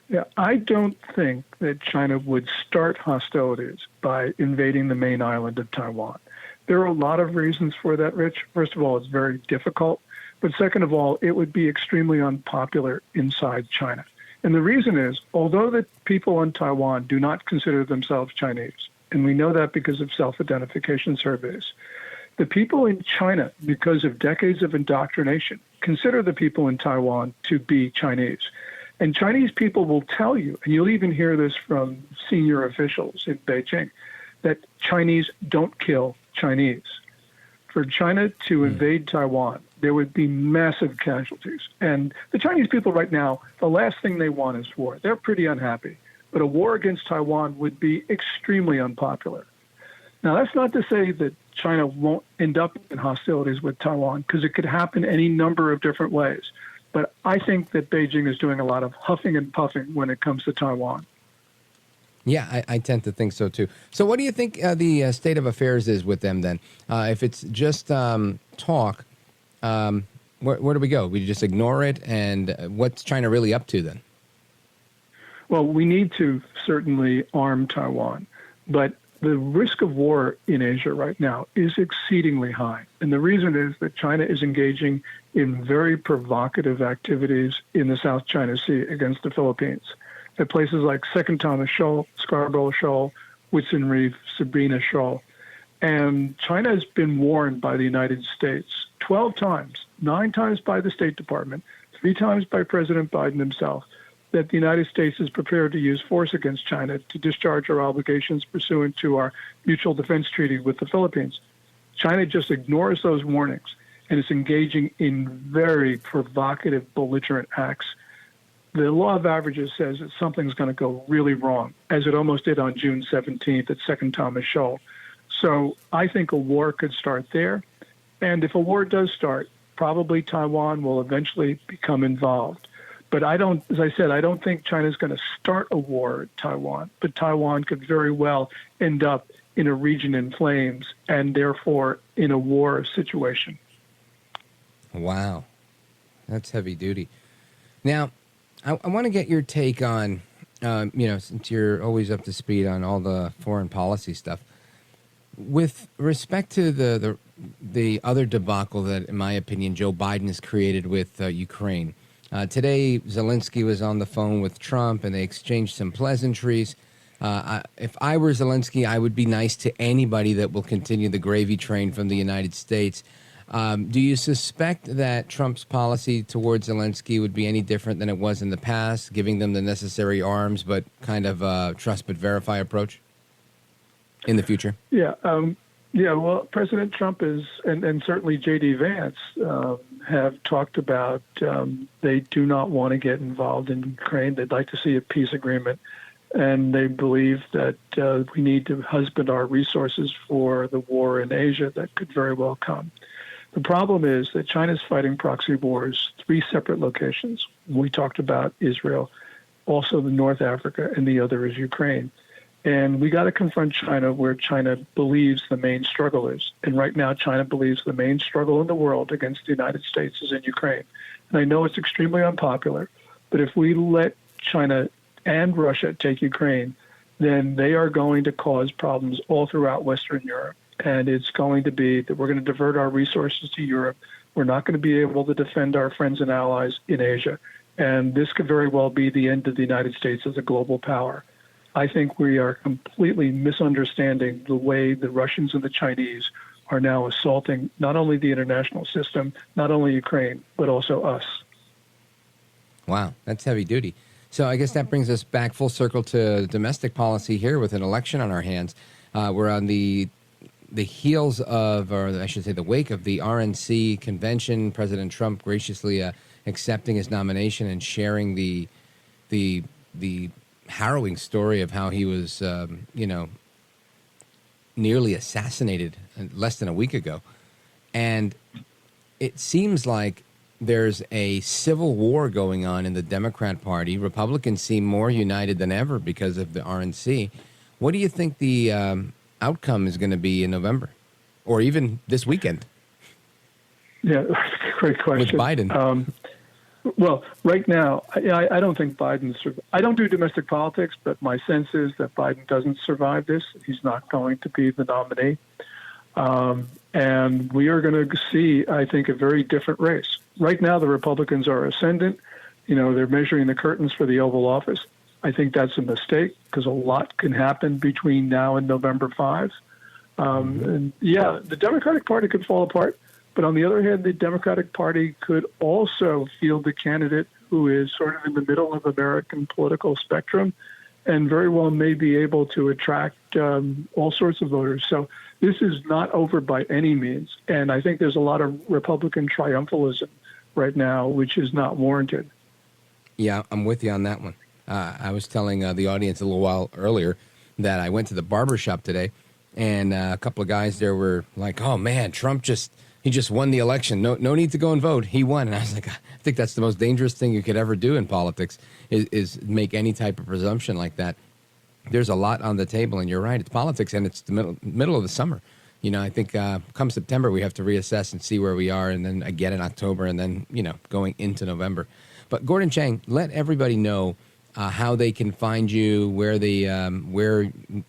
Yeah, I don't think that China would start hostilities by invading the main island of Taiwan. There are a lot of reasons for that, Rich. First of all, it's very difficult. But second of all, it would be extremely unpopular inside China. And the reason is, although the people in Taiwan do not consider themselves Chinese, and we know that because of self-identification surveys, the people in China, because of decades of indoctrination, consider the people in Taiwan to be Chinese. And Chinese people will tell you, and you'll even hear this from senior officials in Beijing, that Chinese don't kill Chinese. For China to invade Taiwan, there would be massive casualties. And the Chinese people right now, the last thing they want is war. They're pretty unhappy. But a war against Taiwan would be extremely unpopular. Now, that's not to say that China won't end up in hostilities with Taiwan, because it could happen any number of different ways. But I think that Beijing is doing a lot of huffing and puffing when it comes to Taiwan. Yeah, I tend to think so, too. So what do you think the state of affairs is with them, then? If it's just talk, where do we go? We just ignore it? And what's China really up to, then? Well, we need to certainly arm Taiwan. But the risk of war in Asia right now is exceedingly high. And the reason is that China is engaging in very provocative activities in the South China Sea against the Philippines. At places like Second Thomas Shoal, Scarborough Shoal, Whitsun Reef, Sabrina Shoal. And China has been warned by the United States 12 times, 9 times by the State Department, 3 times by President Biden himself, that the United States is prepared to use force against China to discharge our obligations pursuant to our mutual defense treaty with the Philippines. China just ignores those warnings and is engaging in very provocative, belligerent acts. The law of averages says that something's going to go really wrong, as it almost did on June 17th at Second Thomas Shoal. So I think a war could start there. And if a war does start, probably Taiwan will eventually become involved. But as I said, I don't think China's going to start a war at Taiwan, but Taiwan could very well end up in a region in flames and therefore in a war situation. Wow. That's heavy duty. Now, I want to get your take on, since you're always up to speed on all the foreign policy stuff, with respect to the other debacle that, in my opinion, Joe Biden has created with Ukraine. Today, Zelensky was on the phone with Trump, and they exchanged some pleasantries. If I were Zelensky, I would be nice to anybody that will continue the gravy train from the United States. Do you suspect that Trump's policy towards Zelensky would be any different than it was in the past, giving them the necessary arms, but kind of a trust but verify approach in the future? Yeah. Well, President Trump and certainly J.D. Vance have talked about they do not want to get involved in Ukraine. They'd like to see a peace agreement. And they believe that we need to husband our resources for the war in Asia that could very well come. The problem is that China's fighting proxy wars, 3 separate locations. We talked about Israel, also the North Africa, and the other is Ukraine. And we got to confront China where China believes the main struggle is. And right now, China believes the main struggle in the world against the United States is in Ukraine. And I know it's extremely unpopular, but if we let China and Russia take Ukraine, then they are going to cause problems all throughout Western Europe. And it's going to be that we're going to divert our resources to Europe. We're not going to be able to defend our friends and allies in Asia. And this could very well be the end of the United States as a global power. I think we are completely misunderstanding the way the Russians and the Chinese are now assaulting not only the international system, not only Ukraine, but also us. Wow, that's heavy duty. So I guess that brings us back full circle to domestic policy here with an election on our hands. We're on the heels of, or I should say the wake of the RNC convention, President Trump graciously accepting his nomination and sharing the harrowing story of how he was, nearly assassinated less than a week ago. And it seems like there's a civil war going on in the Democrat Party. Republicans seem more united than ever because of the RNC. What do you think the outcome is going to be in November, or even this weekend? Yeah, great question. With Biden. Well, right now, I don't think Biden's. I don't do domestic politics, but my sense is that Biden doesn't survive this. He's not going to be the nominee. And we are going to see, I think, a very different race. Right now, the Republicans are ascendant. They're measuring the curtains for the Oval Office. I think that's a mistake because a lot can happen between now and November 5. And yeah, the Democratic Party could fall apart. But on the other hand, the Democratic Party could also field a candidate who is sort of in the middle of American political spectrum and very well may be able to attract all sorts of voters. So this is not over by any means. And I think there's a lot of Republican triumphalism right now, which is not warranted. Yeah, I'm with you on that one. I was telling the audience a little while earlier that I went to the barber shop today, and a couple of guys there were like, oh, man, Trump just won the election. No need to go and vote. He won. And I was like, I think that's the most dangerous thing you could ever do in politics is make any type of presumption like that. There's a lot on the table, and you're right. It's politics, and it's the middle of the summer. I think come September, we have to reassess and see where we are, and then again in October, and then, going into November. But Gordon Chang, let everybody know how they can find you, where the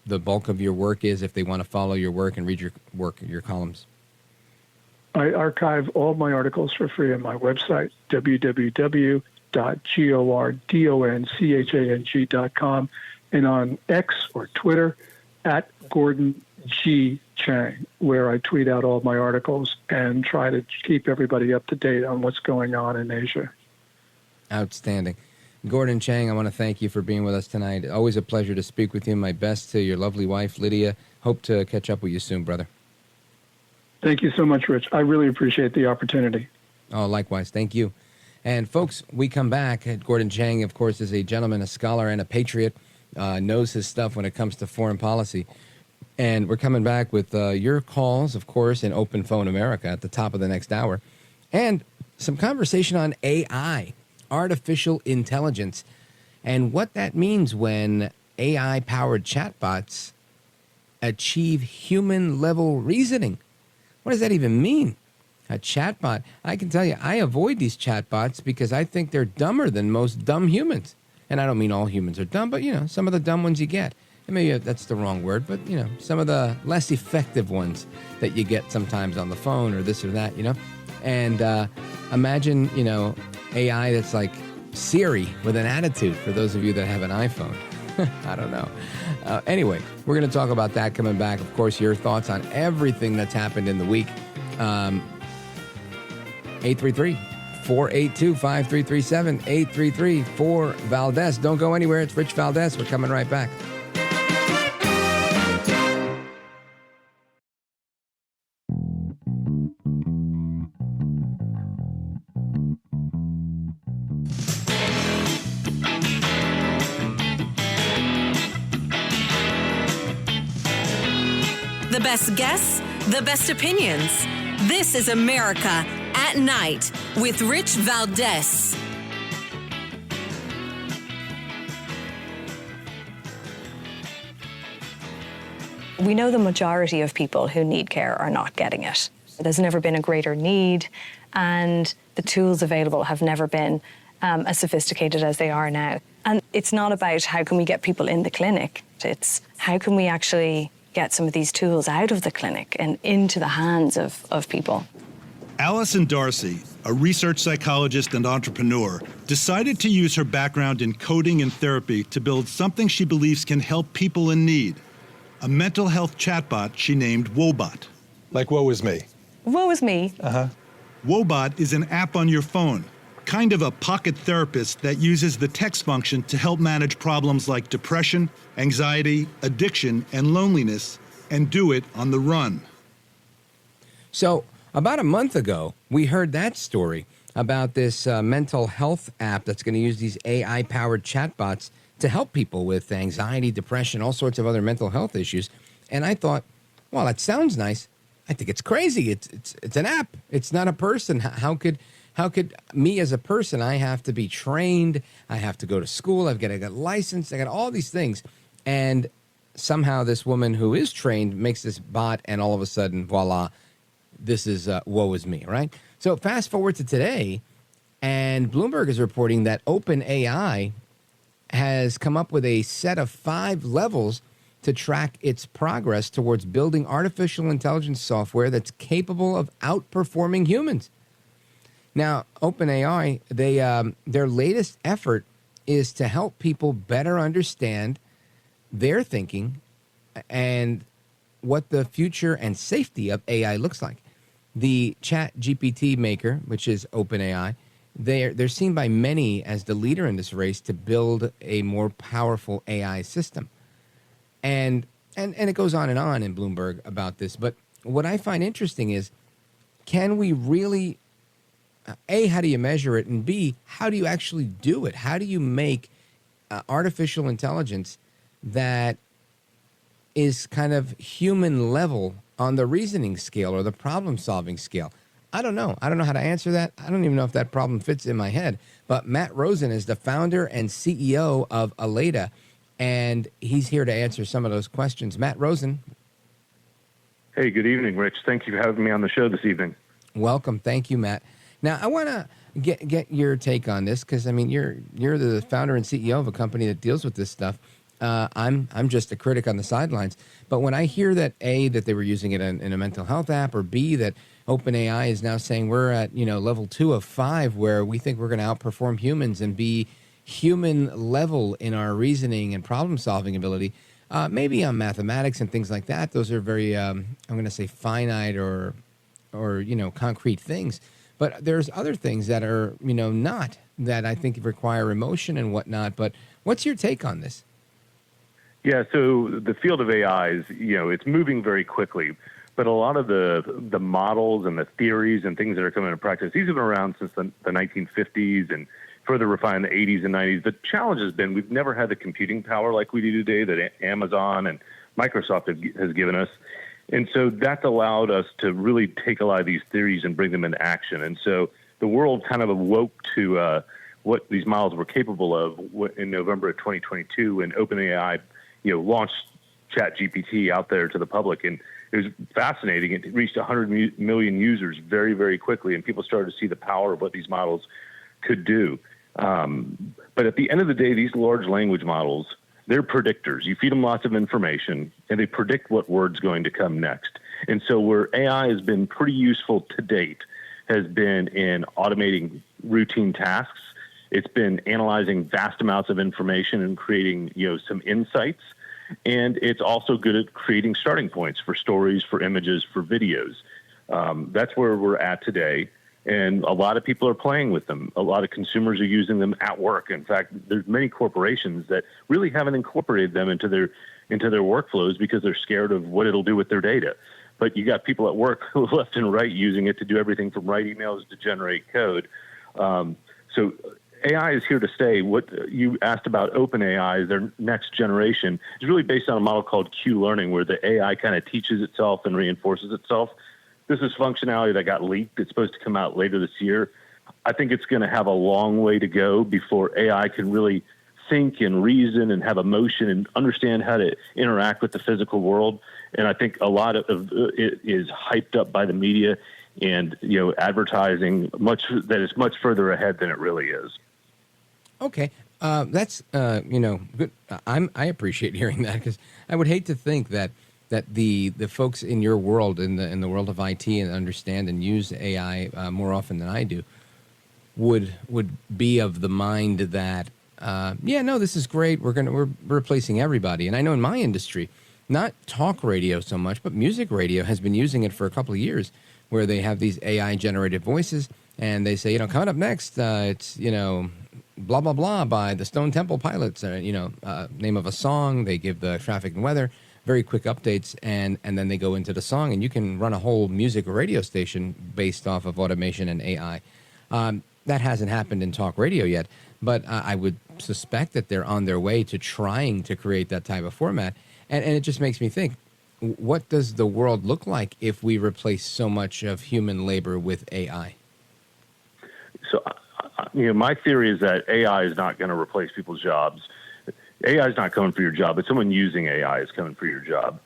bulk of your work is, if they want to follow your work and read your work, your columns. I archive all my articles for free on my website, www.gordonchang.com, and on X or Twitter at Gordon G. Chang, where I tweet out all my articles and try to keep everybody up to date on what's going on in Asia. Outstanding. Gordon Chang, I want to thank you for being with us tonight. Always a pleasure to speak with you. My best to your lovely wife, Lydia. Hope to catch up with you soon, brother. Thank you so much, Rich. I really appreciate the opportunity. Oh, likewise. Thank you. And folks, we come back. Gordon Chang, of course, is a gentleman, a scholar, and a patriot, knows his stuff when it comes to foreign policy. And we're coming back with your calls, of course, in Open Phone America at the top of the next hour. And some conversation on AI, artificial intelligence, and what that means when AI-powered chatbots achieve human-level reasoning. What does that even mean? A chatbot. I can tell you, I avoid these chatbots because I think they're dumber than most dumb humans. And I don't mean all humans are dumb, but, some of the dumb ones you get. And maybe that's the wrong word, but, some of the less effective ones that you get sometimes on the phone or this or that, And imagine, AI that's like Siri with an attitude for those of you that have an iPhone. I don't know. Anyway, we're going to talk about that coming back. Of course, your thoughts on everything that's happened in the week. 833-482-5337. 833-4-VALDEZ. Don't go anywhere. It's Rich Valdez. We're coming right back. The best guests, the best opinions. This is America at Night with Rich Valdez. We know the majority of people who need care are not getting it. There's never been a greater need, and the tools available have never been as sophisticated as they are now. And it's not about how can we get people in the clinic. It's how can we actually get some of these tools out of the clinic and into the hands of people. Allison Darcy, a research psychologist and entrepreneur, decided to use her background in coding and therapy to build something she believes can help people in need, a mental health chatbot she named Wobot. Like Woe Is Me. Woe Is Me. Wobot is an app on your phone, kind of a pocket therapist that uses the text function to help manage problems like depression, anxiety, addiction, and loneliness, and do it on the run. So about a month ago, we heard that story about this mental health app that's going to use these AI-powered chatbots to help people with anxiety, depression, all sorts of other mental health issues. And I thought, well, that sounds nice. I think it's crazy. It's an app. It's not a person. How could me as a person, I have to be trained. I have to go to school. I've got to get licensed. I got all these things. And somehow this woman who is trained makes this bot, and all of a sudden, voila, this is woe is me, right? So fast forward to today, and Bloomberg is reporting that OpenAI has come up with a set of 5 levels to track its progress towards building artificial intelligence software that's capable of outperforming humans. Now, OpenAI, their latest effort is to help people better understand their thinking and what the future and safety of AI looks like. The ChatGPT maker, which is OpenAI, they're seen by many as the leader in this race to build a more powerful AI system. And it goes on in Bloomberg about this. But what I find interesting is, can we really, A, how do you measure it? And B, how do you actually do it? How do you make artificial intelligence that is kind of human level on the reasoning scale or the problem solving scale? I don't know. I don't know how to answer that. I don't even know if that problem fits in my head. But Matt Rosen is the founder and CEO of Allata, and he's here to answer some of those questions. Matt Rosen. Hey, good evening, Rich. Thank you for having me on the show this evening. Welcome. Thank you, Matt. Now, I want to get your take on this because, I mean, you're the founder and CEO of a company that deals with this stuff. I'm just a critic on the sidelines. But when I hear that, A, that they were using it in a mental health app, or B, that OpenAI is now saying we're at, level 2 of 5, where we think we're going to outperform humans and be human level in our reasoning and problem solving ability, maybe on mathematics and things like that. Those are very, I'm going to say finite or concrete things. But there's other things that are, not, that I think require emotion and whatnot. But what's your take on this? Yeah, so the field of AI is, it's moving very quickly. But a lot of the models and the theories and things that are coming into practice, these have been around since the 1950s and further refined in the 80s and 90s. The challenge has been we've never had the computing power like we do today that Amazon and Microsoft has given us. And so that's allowed us to really take a lot of these theories and bring them into action. And so the world kind of awoke to what these models were capable of in November of 2022 when OpenAI, launched ChatGPT out there to the public. And it was fascinating. It reached 100 million users very, very quickly, and people started to see the power of what these models could do. But at the end of the day, these large language models, they're predictors. You feed them lots of information, and they predict what word's going to come next. And so where AI has been pretty useful to date has been in automating routine tasks. It's been analyzing vast amounts of information and creating, some insights. And it's also good at creating starting points for stories, for images, for videos. That's where we're at today. And a lot of people are playing with them. A lot of consumers are using them at work. In fact, there's many corporations that really haven't incorporated them into their workflows because they're scared of what it'll do with their data. But you got people at work left and right using it to do everything from write emails to generate code. So AI is here to stay. What you asked about OpenAI, their next generation, is really based on a model called Q-learning, where the AI kind of teaches itself and reinforces itself. This is functionality that got leaked. It's supposed to come out later this year. I think it's going to have a long way to go before AI can really think and reason and have emotion and understand how to interact with the physical world. And I think a lot of it is hyped up by the media and advertising that is much further ahead than it really is. Okay, that's good. I appreciate hearing that, because I would hate to think that the folks in your world, in the world of IT, and understand and use AI more often than I do, would be of the mind that this is great. We're replacing everybody. And I know in my industry, not talk radio so much, but music radio has been using it for a couple of years, where they have these AI generated voices, and they say, coming up next, it's, blah, blah, blah by the Stone Temple Pilots, name of a song. They give the traffic and weather, very quick updates, and then they go into the song, and you can run a whole music or radio station based off of automation and AI. That hasn't happened in talk radio yet, but I would suspect that they're on their way to trying to create that type of format. And it just makes me think, what does the world look like if we replace so much of human labor with AI? So, my theory is that AI is not going to replace people's jobs. AI is not coming for your job, but someone using AI is coming for your job.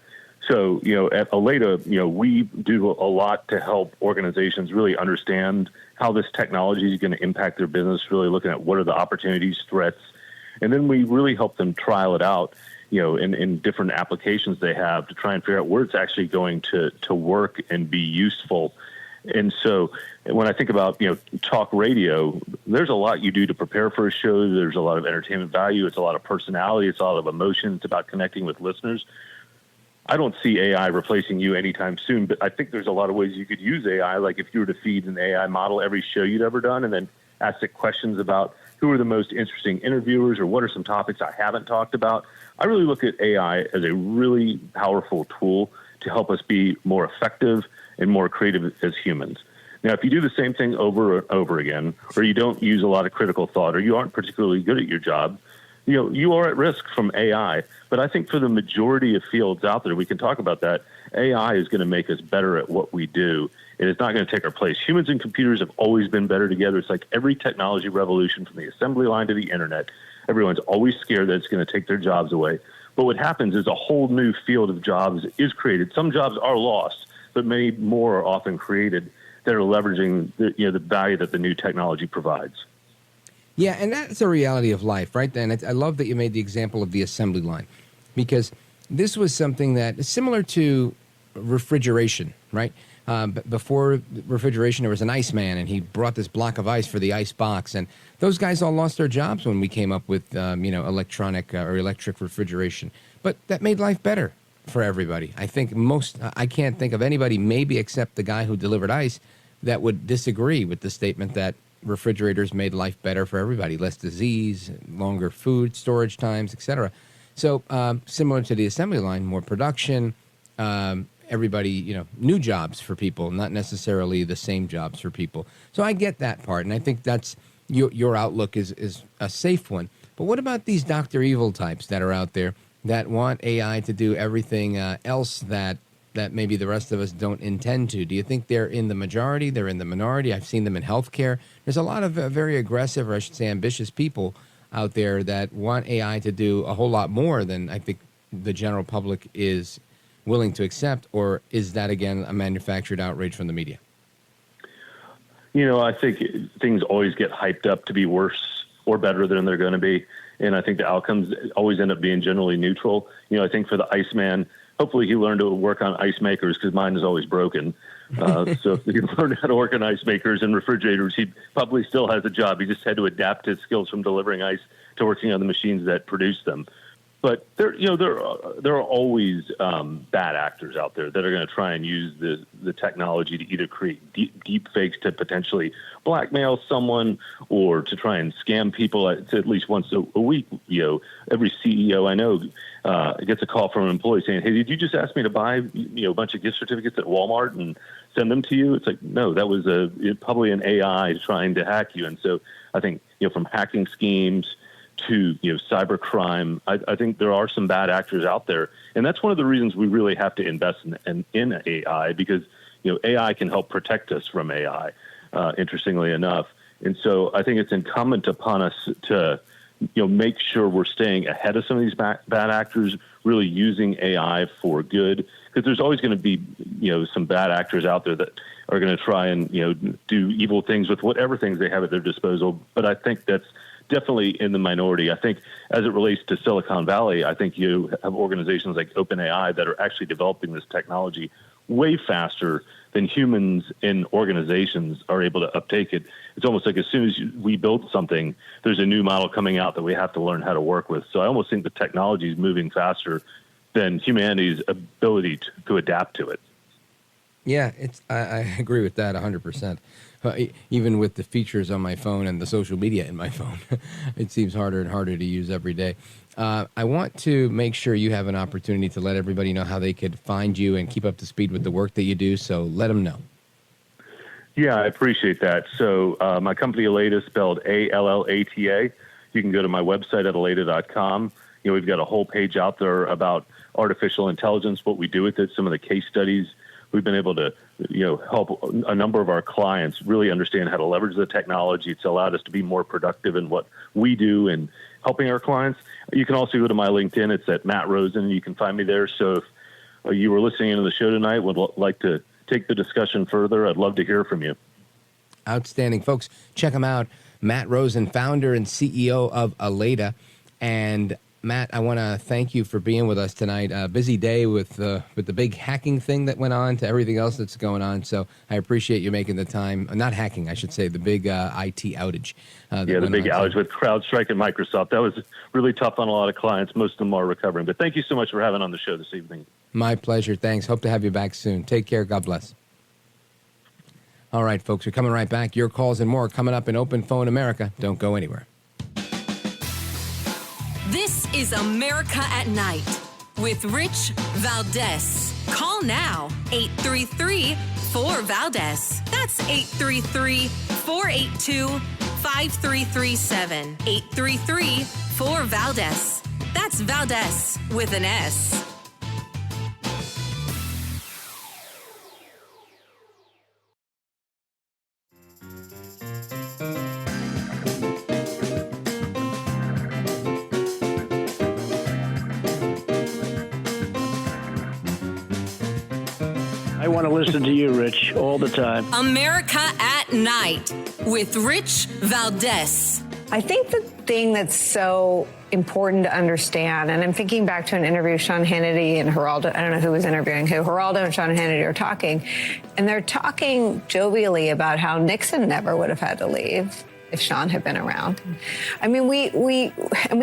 So, at Allata, we do a lot to help organizations really understand how this technology is going to impact their business, really looking at what are the opportunities, threats, and then we really help them trial it out, in different applications they have to try and figure out where it's actually going to work and be useful. And so when I think about, talk radio, there's a lot you do to prepare for a show. There's a lot of entertainment value. It's a lot of personality. It's a lot of emotion. It's about connecting with listeners. I don't see AI replacing you anytime soon, but I think there's a lot of ways you could use AI. Like if you were to feed an AI model every show you'd ever done and then ask it questions about who are the most interesting interviewers or what are some topics I haven't talked about. I really look at AI as a really powerful tool to help us be more effective and more creative as humans. Now, if you do the same thing over and over again, or you don't use a lot of critical thought, or you aren't particularly good at your job, you are at risk from AI. But I think for the majority of fields out there, we can talk about that. AI is going to make us better at what we do. It is not going to take our place. Humans and computers have always been better together. It's like every technology revolution from the assembly line to the internet. Everyone's always scared that it's going to take their jobs away. But what happens is a whole new field of jobs is created. Some jobs are lost, but many more are often created that are leveraging the value that the new technology provides. Yeah, and that's a reality of life, right? And I love that you made the example of the assembly line, because this was something that is similar to refrigeration, right? Before refrigeration, there was an iceman, and he brought this block of ice for the ice box. And those guys all lost their jobs when we came up with, electronic or electric refrigeration. But that made life better for everybody. I think I can't think of anybody, maybe except the guy who delivered ice, that would disagree with the statement that refrigerators made life better for everybody, less disease, longer food storage times, etc. So similar to the assembly line, more production, everybody, new jobs for people, not necessarily the same jobs for people. So I get that part, and I think that's your outlook is a safe one. But what about these Dr. Evil types that are out there that want AI to do everything else that maybe the rest of us don't intend to? Do you think they're in the majority? They're in the minority? I've seen them in healthcare. There's a lot of very aggressive, or I should say ambitious people out there that want AI to do a whole lot more than I think the general public is willing to accept. Or is that, again, a manufactured outrage from the media? I think things always get hyped up to be worse or better than they're going to be. And I think the outcomes always end up being generally neutral. I think for the Iceman, hopefully he learned to work on ice makers, because mine is always broken. So if he learned how to work on ice makers and refrigerators, he probably still has a job. He just had to adapt his skills from delivering ice to working on the machines that produce them. But there are always bad actors out there that are going to try and use the technology to either create deep fakes to potentially blackmail someone, or to try and scam people at least once a week. Every CEO I know gets a call from an employee saying, "Hey, did you just ask me to buy a bunch of gift certificates at Walmart and send them to you?" It's like, no, that was probably an AI trying to hack you. And so I think from hacking schemes to cybercrime, I think there are some bad actors out there, and that's one of the reasons we really have to invest in AI, because AI can help protect us from AI. Interestingly enough, and so I think it's incumbent upon us to make sure we're staying ahead of some of these bad actors, really using AI for good, because there's always going to be some bad actors out there that are going to try and do evil things with whatever things they have at their disposal. But I think that's definitely in the minority. I think as it relates to Silicon Valley, I think you have organizations like OpenAI that are actually developing this technology way faster than humans in organizations are able to uptake it. It's almost like as soon as we build something, there's a new model coming out that we have to learn how to work with. So I almost think the technology is moving faster than humanity's ability to adapt to it. Yeah, I agree with that 100%. Even with the features on my phone and the social media in my phone, it seems harder and harder to use every day. I want to make sure you have an opportunity to let everybody know how they could find you and keep up to speed with the work that you do, so let them know. Yeah, I appreciate that. So my company, Allata, spelled Allata. You can go to my website at allata.com. We've got a whole page out there about artificial intelligence, what we do with it, some of the case studies. We've been able to, help a number of our clients really understand how to leverage the technology. It's allowed us to be more productive in what we do and helping our clients. You can also go to my LinkedIn. It's at Matt Rosen. You can find me there. So if you were listening to the show tonight, would like to take the discussion further, I'd love to hear from you. Outstanding. Folks, check him out. Matt Rosen, founder and CEO of Allata. And Matt, I want to thank you for being with us tonight. A busy day with the big hacking thing that went on to everything else that's going on. So I appreciate you making the time. Not hacking, I should say, the big IT outage. The big outage with CrowdStrike and Microsoft. That was really tough on a lot of clients. Most of them are recovering. But thank you so much for having on the show this evening. My pleasure. Thanks. Hope to have you back soon. Take care. God bless. All right, folks, we're coming right back. Your calls and more coming up in Open Phone America. Don't go anywhere. This is America at Night with Rich Valdez. Call now, 833-4-VALDEZ. That's 833-482-5337. 833-4-VALDEZ. That's Valdez with an S. I want to listen to you, Rich, all the time. America at Night with Rich Valdez. I think the thing that's so important to understand, and I'm thinking back to an interview Sean Hannity and Geraldo, I don't know who was interviewing who, Geraldo and Sean Hannity are talking, and they're talking jovially about how Nixon never would have had to leave if Sean had been around. I mean, we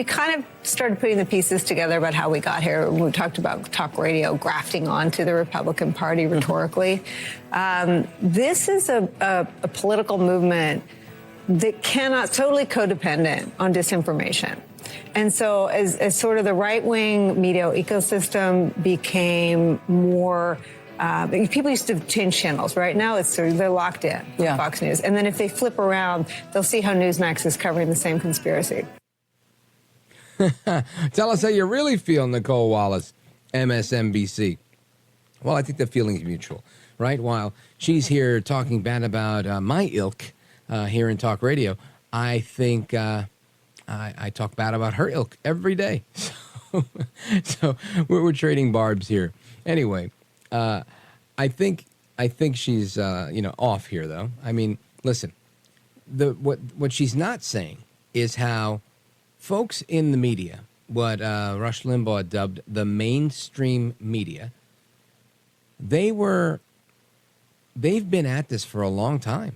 kind of started putting the pieces together about how we got here. We talked about talk radio grafting onto the Republican Party rhetorically. This is a political movement that cannot, totally codependent on disinformation. And so as sort of the right-wing media ecosystem became more people used to change channels. Right now, they're locked in. Yeah. Fox News. And then if they flip around, they'll see how Newsmax is covering the same conspiracy. Tell us how you really feel, Nicole Wallace, MSNBC. Well, I think the feeling is mutual, right? While she's here talking bad about my ilk here in Talk Radio, I think I talk bad about her ilk every day. So we're trading barbs here. Anyway. I think she's off here though. I mean, listen, what she's not saying is how folks in the media, what Rush Limbaugh dubbed the mainstream media, they've been at this for a long time,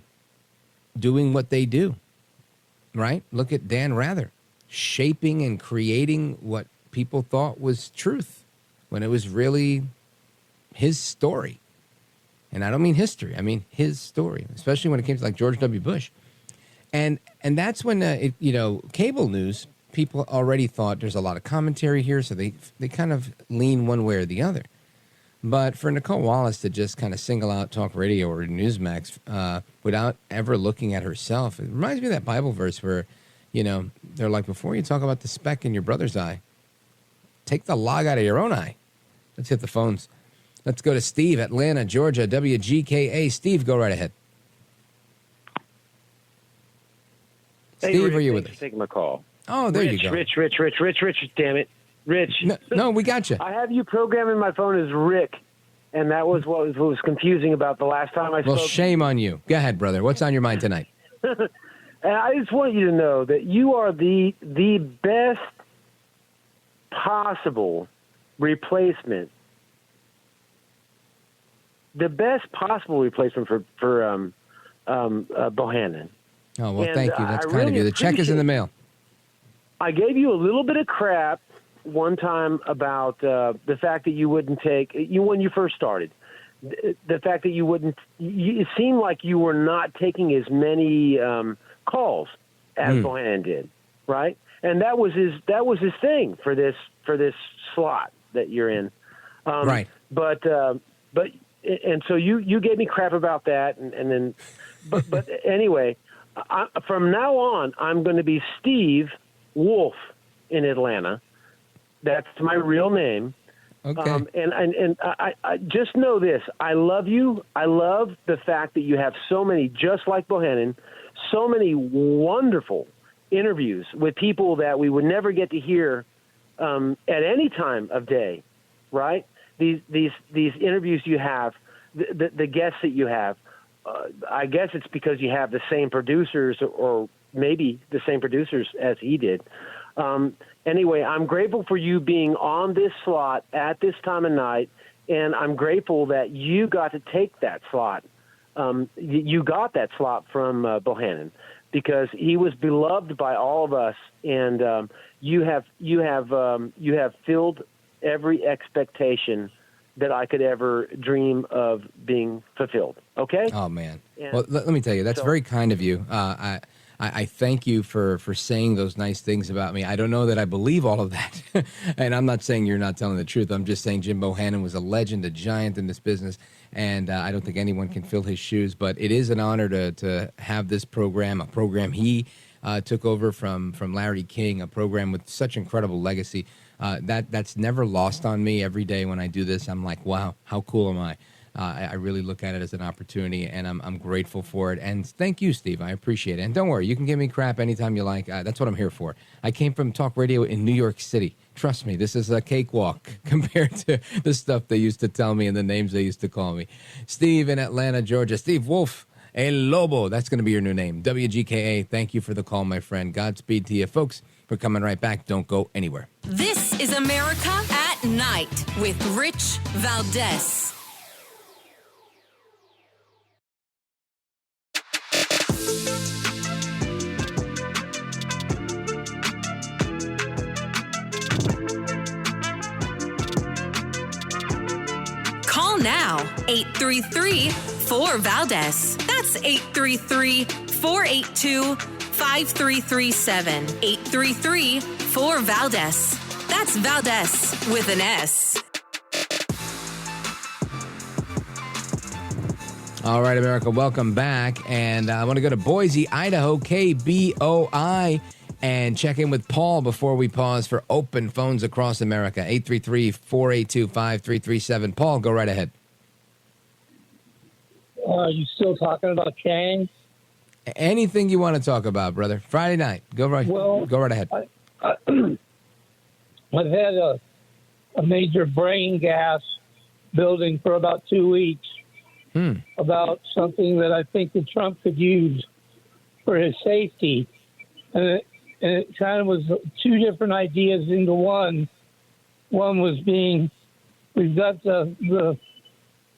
doing what they do, right? Look at Dan Rather, shaping and creating what people thought was truth when it was really his story. And I don't mean history. I mean his story, especially when it came to like George W. Bush. And that's when, cable news, people already thought there's a lot of commentary here, so they kind of lean one way or the other. But for Nicole Wallace to just kind of single out Talk Radio or Newsmax without ever looking at herself, it reminds me of that Bible verse where, they're like, before you talk about the speck in your brother's eye, take the log out of your own eye. Let's hit the phones. Let's go to Steve, Atlanta, Georgia, WGKA. Steve, go right ahead. Hey, Steve, Rick, are you with us? for taking my call. Oh, there you go. Rich, damn it. Rich. No, we got you. I have you programming my phone as Rick, and that was what was confusing about the last time I spoke. Well, shame on you. Go ahead, brother. What's on your mind tonight? And I just want you to know that you are the best possible replacement. The best possible replacement for Bohannon. Oh, well, And, thank you. That's I kind of really you. The check is in the mail. I gave you a little bit of crap one time about the fact that you wouldn't take you when you first started. the fact that you wouldn't, it seemed like you were not taking as many calls as Bohannon did, right? And that was his thing for this slot that you're in, right? But and so you gave me crap about that, and then, but anyway, from now on, I'm going to be Steve Wolf in Atlanta. That's my real name. Okay. And I just know this. I love you. I love the fact that you have so many, just like Bohannon, so many wonderful interviews with people that we would never get to hear at any time of day, right? These interviews you have, the guests that you have. I guess it's because you have the same producers, or maybe the same producers as he did. Anyway, I'm grateful for you being on this slot at this time of night, and I'm grateful that you got to take that slot. You got that slot from Bohannon because he was beloved by all of us, and you have filled every expectation that I could ever dream of being fulfilled. Okay? Oh man. Well, let me tell you, that's very kind of you. I thank you for saying those nice things about me. I don't know that I believe all of that. And I'm not saying you're not telling the truth. I'm just saying Jim Bohannon was a legend, a giant in this business. And I don't think anyone can fill his shoes. But it is an honor to have this program, a program he took over from Larry King, a program with such incredible legacy. That's never lost on me. Every day when I do this, I'm like, wow, how cool am I? I really look at it as an opportunity, and I'm grateful for it. And thank you, Steve. I appreciate it. And don't worry, you can give me crap anytime you like. That's what I'm here for. I came from talk radio in New York City. Trust me, this is a cakewalk compared to the stuff they used to tell me and the names they used to call me. Steve in Atlanta, Georgia. Steve Wolf, El Lobo. That's going to be your new name. WGKA, thank you for the call, my friend. Godspeed to you, folks. We're coming right back. Don't go anywhere. This is America at Night with Rich Valdez. Call now, 833-4-VALDEZ. That's 833-482-5337. 833-4-VALDEZ. That's Valdez with an S. All right, America, welcome back. And I want to go to Boise, Idaho, KBOI, and check in with Paul before we pause for open phones across America. 833-482-5337. Paul, go right ahead. Are you still talking about Chang? Anything you want to talk about, brother. Friday night. Go right ahead. I've had a major brain gas building for about 2 weeks about something that I think that Trump could use for his safety. And it kind of was two different ideas into one. One was being, we've got the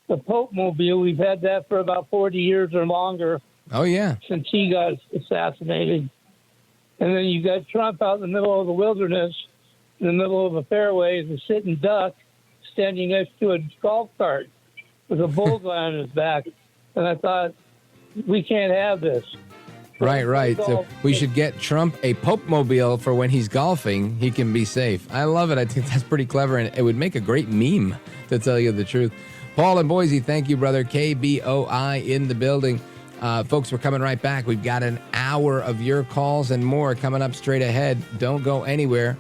Pope Mobile. We've had that for about 40 years or longer. Oh, yeah. Since he got assassinated. And then you got Trump out in the middle of the wilderness, in the middle of a fairway, as a sitting duck, standing next to a golf cart with a bullseye on his back. And I thought, we can't have this. Right. So we should get Trump a Pope Mobile for when he's golfing. He can be safe. I love it. I think that's pretty clever, and it would make a great meme, to tell you the truth. Paul in Boise, thank you, brother. KBOI in the building. Folks, we're coming right back. We've got an hour of your calls and more coming up straight ahead. Don't go anywhere.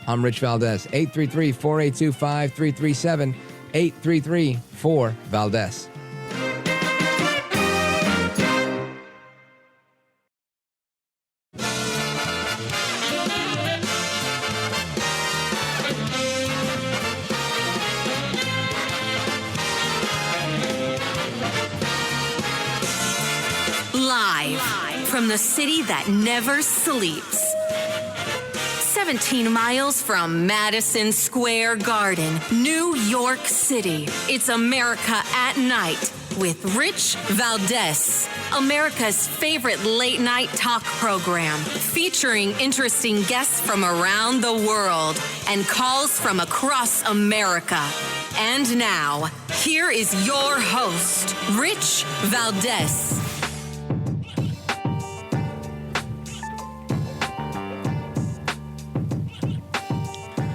I'm Rich Valdez. 833-482-5337. 833-4-VALDEZ. Live from the city that never sleeps. 17 miles from Madison Square Garden, New York City. It's America at Night with Rich Valdez, America's favorite late night talk program, featuring interesting guests from around the world and calls from across America. And now, here is your host, Rich Valdez.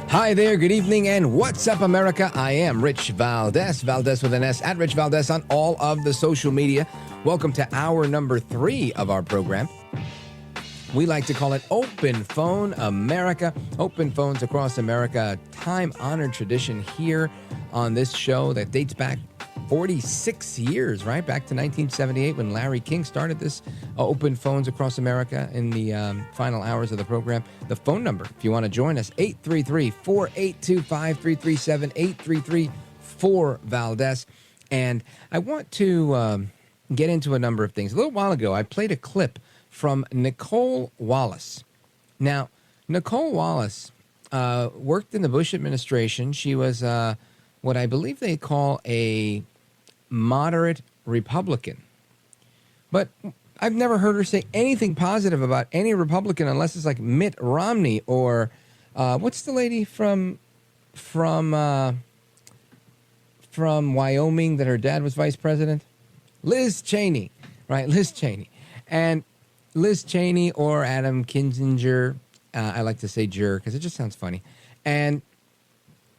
Hi there, good evening, and what's up, America? I am Rich Valdez, Valdez with an S, at Rich Valdez on all of the social media. Welcome to hour number 3 of our program. We like to call it Open Phone America. Open phones across America, a time-honored tradition here on this show that dates back 46 years, right? Back to 1978 when Larry King started this Open Phones Across America in the final hours of the program. The phone number, if you want to join us, 833-482-5337, 833-4-VALDEZ. And I want to get into a number of things. A little while ago, I played a clip from Nicole Wallace. Now, Nicole Wallace worked in the Bush administration. She was what I believe they call a moderate Republican. But I've never heard her say anything positive about any Republican unless it's like Mitt Romney or what's the lady from Wyoming that her dad was vice president? Liz Cheney, right? Liz Cheney. And Liz Cheney or Adam Kinzinger, I like to say Jur because it just sounds funny. And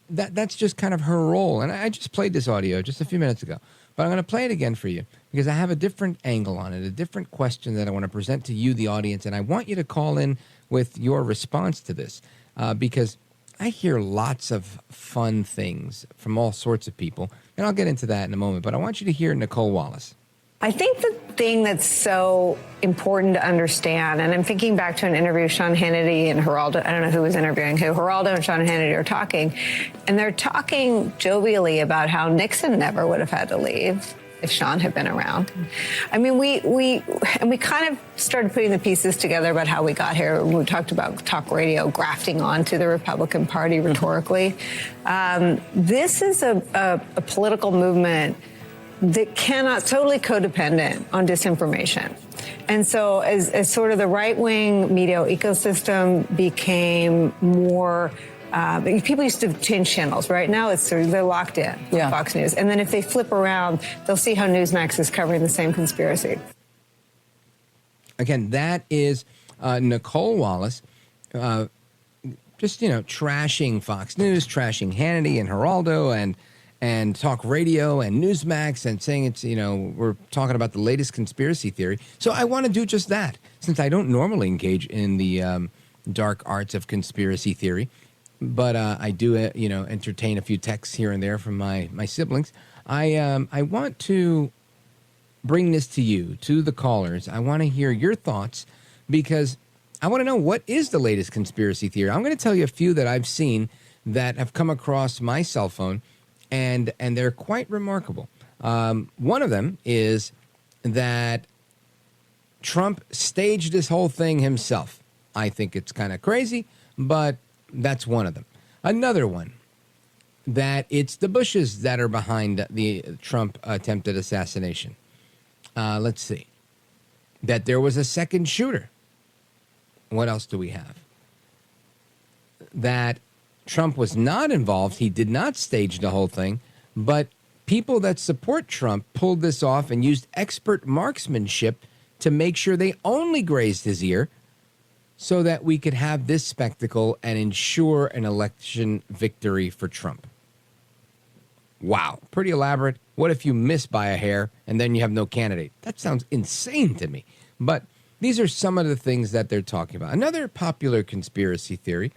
that's just kind of her role. And I just played this audio just a few minutes ago. But I'm going to play it again for you because I have a different angle on it, a different question that I want to present to you, the audience. And I want you to call in with your response to this because I hear lots of fun things from all sorts of people. And I'll get into that in a moment. But I want you to hear Nicole Wallace. I think the thing that's so important to understand, and I'm thinking back to an interview Sean Hannity and Geraldo, I don't know who was interviewing who, Geraldo and Sean Hannity are talking, and they're talking jovially about how Nixon never would have had to leave if Sean had been around. I mean, we kind of started putting the pieces together about how we got here. We talked about talk radio grafting onto the Republican Party rhetorically. This is a political movement that cannot, totally codependent on disinformation. And so as sort of the right-wing media ecosystem became more, people used to change channels. Right now, it's sort of, they're locked in, Fox News. And then if they flip around, they'll see how Newsmax is covering the same conspiracy. Again, that is Nicole Wallace, just, trashing Fox News, trashing Hannity and Geraldo and talk radio and Newsmax and saying it's, we're talking about the latest conspiracy theory. So I want to do just that. Since I don't normally engage in the dark arts of conspiracy theory, but I do, entertain a few texts here and there from my siblings. I want to bring this to you, to the callers. I want to hear your thoughts because I want to know what is the latest conspiracy theory. I'm going to tell you a few that I've seen that have come across my cell phone. And they're quite remarkable. One of them is that Trump staged this whole thing himself. I think it's kind of crazy, but that's one of them. Another one, that it's the Bushes that are behind the Trump attempted assassination. Let's see. That there was a second shooter. What else do we have? That Trump was not involved. He did not stage the whole thing, but people that support Trump pulled this off and used expert marksmanship to make sure they only grazed his ear so that we could have this spectacle and ensure an election victory for Trump. Wow, pretty elaborate. What if you miss by a hair and then you have no candidate? That sounds insane to me. But these are some of the things that they're talking about. Another popular conspiracy theory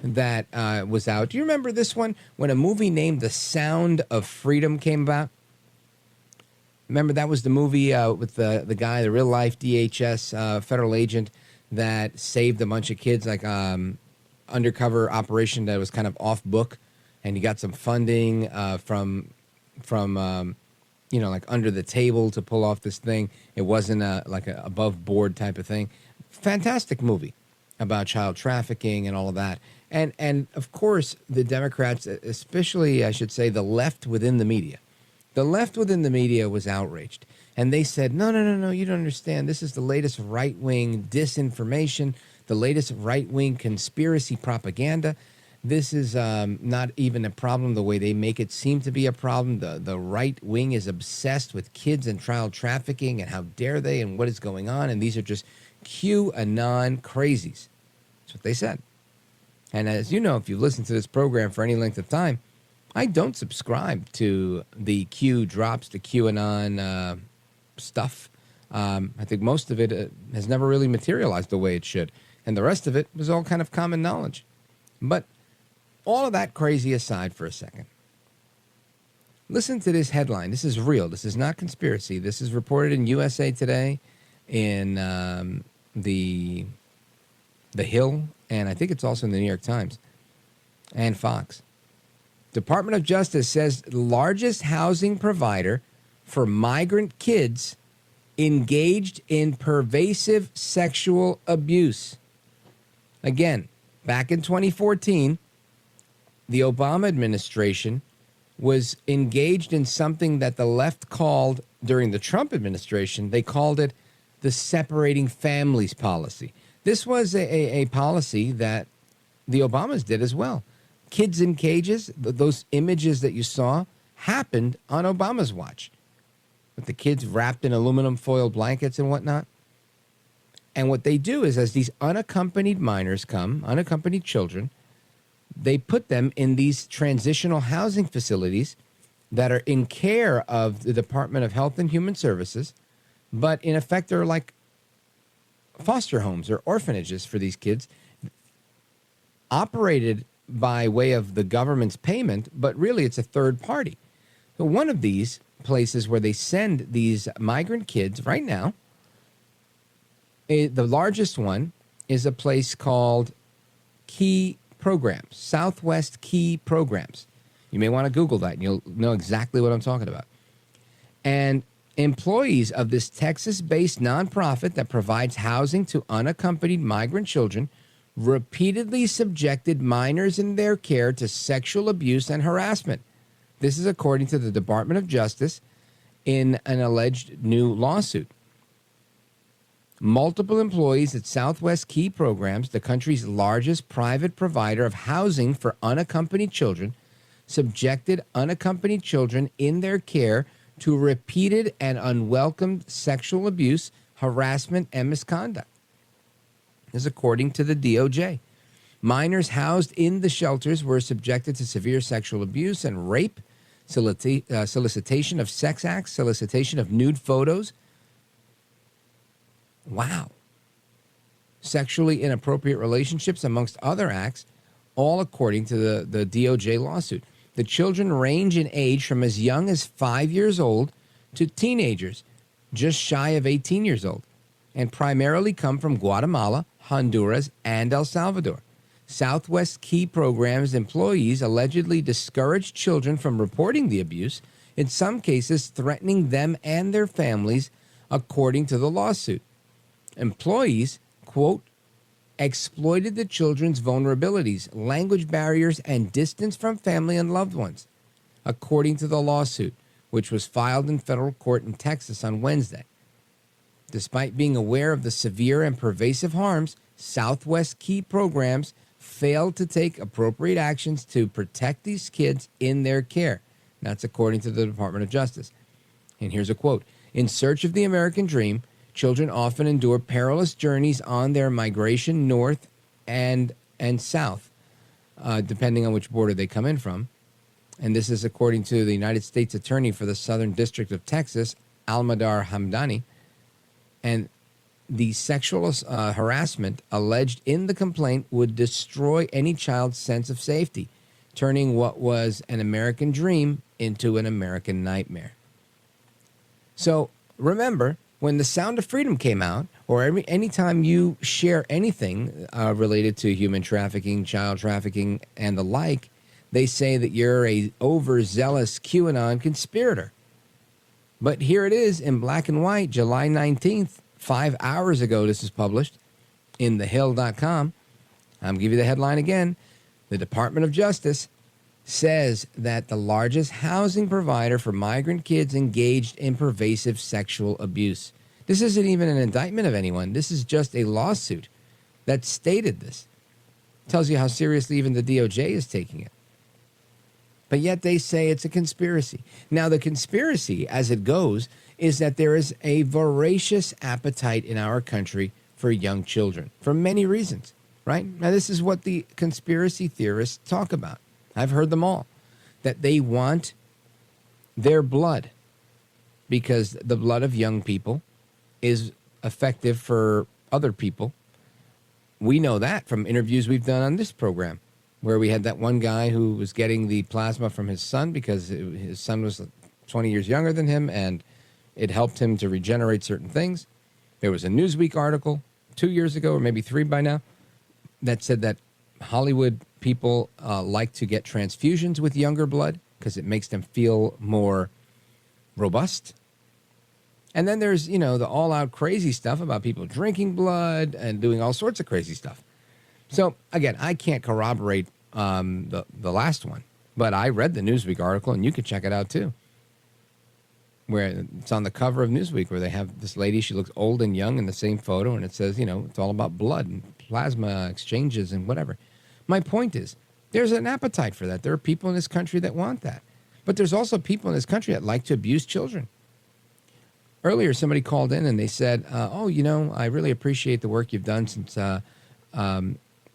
that was out. Do you remember this one when a movie named The Sound of Freedom came about? Remember that was the movie with the guy, the real life DHS federal agent that saved a bunch of kids, like undercover operation that was kind of off book, and he got some funding from like under the table to pull off this thing. It wasn't like a above board type of thing. Fantastic movie about child trafficking and all of that. And of course, the Democrats, especially, I should say, the left within the media, The left within the media was outraged. And they said, no, you don't understand. This is the latest right-wing disinformation, the latest right-wing conspiracy propaganda. This is not even a problem the way they make it seem to be a problem. The right wing is obsessed with kids and child trafficking, and how dare they, and what is going on. And these are just QAnon crazies. That's what they said. And as you know, if you've listened to this program for any length of time, I don't subscribe to the Q drops, the QAnon stuff. I think most of it has never really materialized the way it should. And the rest of it was all kind of common knowledge. But all of that crazy aside for a second, listen to this headline. This is real. This is not conspiracy. This is reported in USA Today, in the Hill, and I think it's also in the New York Times and Fox. Department of Justice says largest housing provider for migrant kids engaged in pervasive sexual abuse. Again, back in 2014, the Obama administration was engaged in something that the left called, during the Trump administration, they called it the separating families policy. This was a policy that the Obamas did as well. Kids in cages, those images that you saw, happened on Obama's watch, with the kids wrapped in aluminum foil blankets and whatnot. And what they do is, as these unaccompanied minors come, unaccompanied children, they put them in these transitional housing facilities that are in care of the Department of Health and Human Services, but in effect they're like foster homes or orphanages for these kids, operated by way of the government's payment, but really it's a third party. So one of these places where they send these migrant kids right now, the largest one is a place called Key Programs, Southwest Key Programs. You may want to Google that and you'll know exactly what I'm talking about. And employees of this Texas-based nonprofit that provides housing to unaccompanied migrant children repeatedly subjected minors in their care to sexual abuse and harassment. This is according to the Department of Justice in an alleged new lawsuit. Multiple employees at Southwest Key Programs, the country's largest private provider of housing for unaccompanied children, subjected unaccompanied children in their care to repeated and unwelcome sexual abuse, harassment, and misconduct. This is according to the DOJ. Minors housed in the shelters were subjected to severe sexual abuse and rape, solicitation of sex acts, solicitation of nude photos. Wow. Sexually inappropriate relationships, amongst other acts, all according to the DOJ lawsuit. The children range in age from as young as 5 years old to teenagers, just shy of 18 years old, and primarily come from Guatemala, Honduras, and El Salvador. Southwest Key Programs employees allegedly discouraged children from reporting the abuse, in some cases threatening them and their families, according to the lawsuit. Employees, quote, exploited the children's vulnerabilities, language barriers, and distance from family and loved ones, according to the lawsuit, which was filed in federal court in Texas on Wednesday. Despite being aware of the severe and pervasive harms, Southwest Key Programs failed to take appropriate actions to protect these kids in their care. That's according to the Department of Justice. And here's a quote. In search of the American dream, children often endure perilous journeys on their migration north and south, depending on which border they come in from. And this is according to the United States Attorney for the Southern District of Texas, Almadar Hamdani. And the sexual harassment alleged in the complaint would destroy any child's sense of safety, turning what was an American dream into an American nightmare. So remember, when the Sound of Freedom came out, or anytime you share anything related to human trafficking, child trafficking, and the like, they say that you're a overzealous QAnon conspirator. But here it is in black and white, July 19th, 5 hours ago, this is published in thehill.com. I'll give you the headline again. The Department of Justice says that the largest housing provider for migrant kids engaged in pervasive sexual abuse. This isn't even an indictment of anyone. This is just a lawsuit that stated this. Tells you how seriously even the DOJ is taking it. But yet they say it's a conspiracy. Now, the conspiracy, as it goes, is that there is a voracious appetite in our country for young children for many reasons, right? Now, this is what the conspiracy theorists talk about. I've heard them all, that they want their blood because the blood of young people is effective for other people. We know that from interviews we've done on this program, where we had that one guy who was getting the plasma from his son because his son was 20 years younger than him, and it helped him to regenerate certain things. There was a Newsweek article 2 years ago, or maybe 3 by now, that said that Hollywood people like to get transfusions with younger blood because it makes them feel more robust. And then there's, the all-out crazy stuff about people drinking blood and doing all sorts of crazy stuff. So, again, I can't corroborate the last one, but I read the Newsweek article, and you can check it out, too, where it's on the cover of Newsweek, where they have this lady, she looks old and young in the same photo, and it says, it's all about blood and plasma exchanges and whatever. My point is, there's an appetite for that. There are people in this country that want that. But there's also people in this country that like to abuse children. Earlier, somebody called in and they said, I really appreciate the work you've done since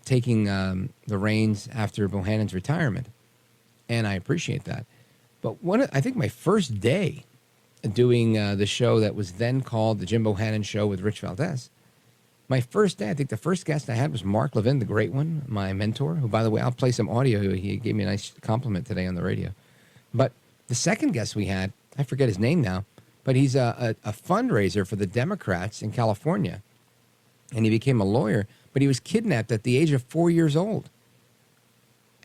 taking the reins after Bohannon's retirement. And I appreciate that. But I think my first day doing the show that was then called the Jim Bohannon Show with Rich Valdez, my first day, I think the first guest I had was Mark Levin, the great one, my mentor, who, by the way, I'll play some audio. He gave me a nice compliment today on the radio. But the second guest we had, I forget his name now, but he's a fundraiser for the Democrats in California. And he became a lawyer, but he was kidnapped at the age of 4 years old.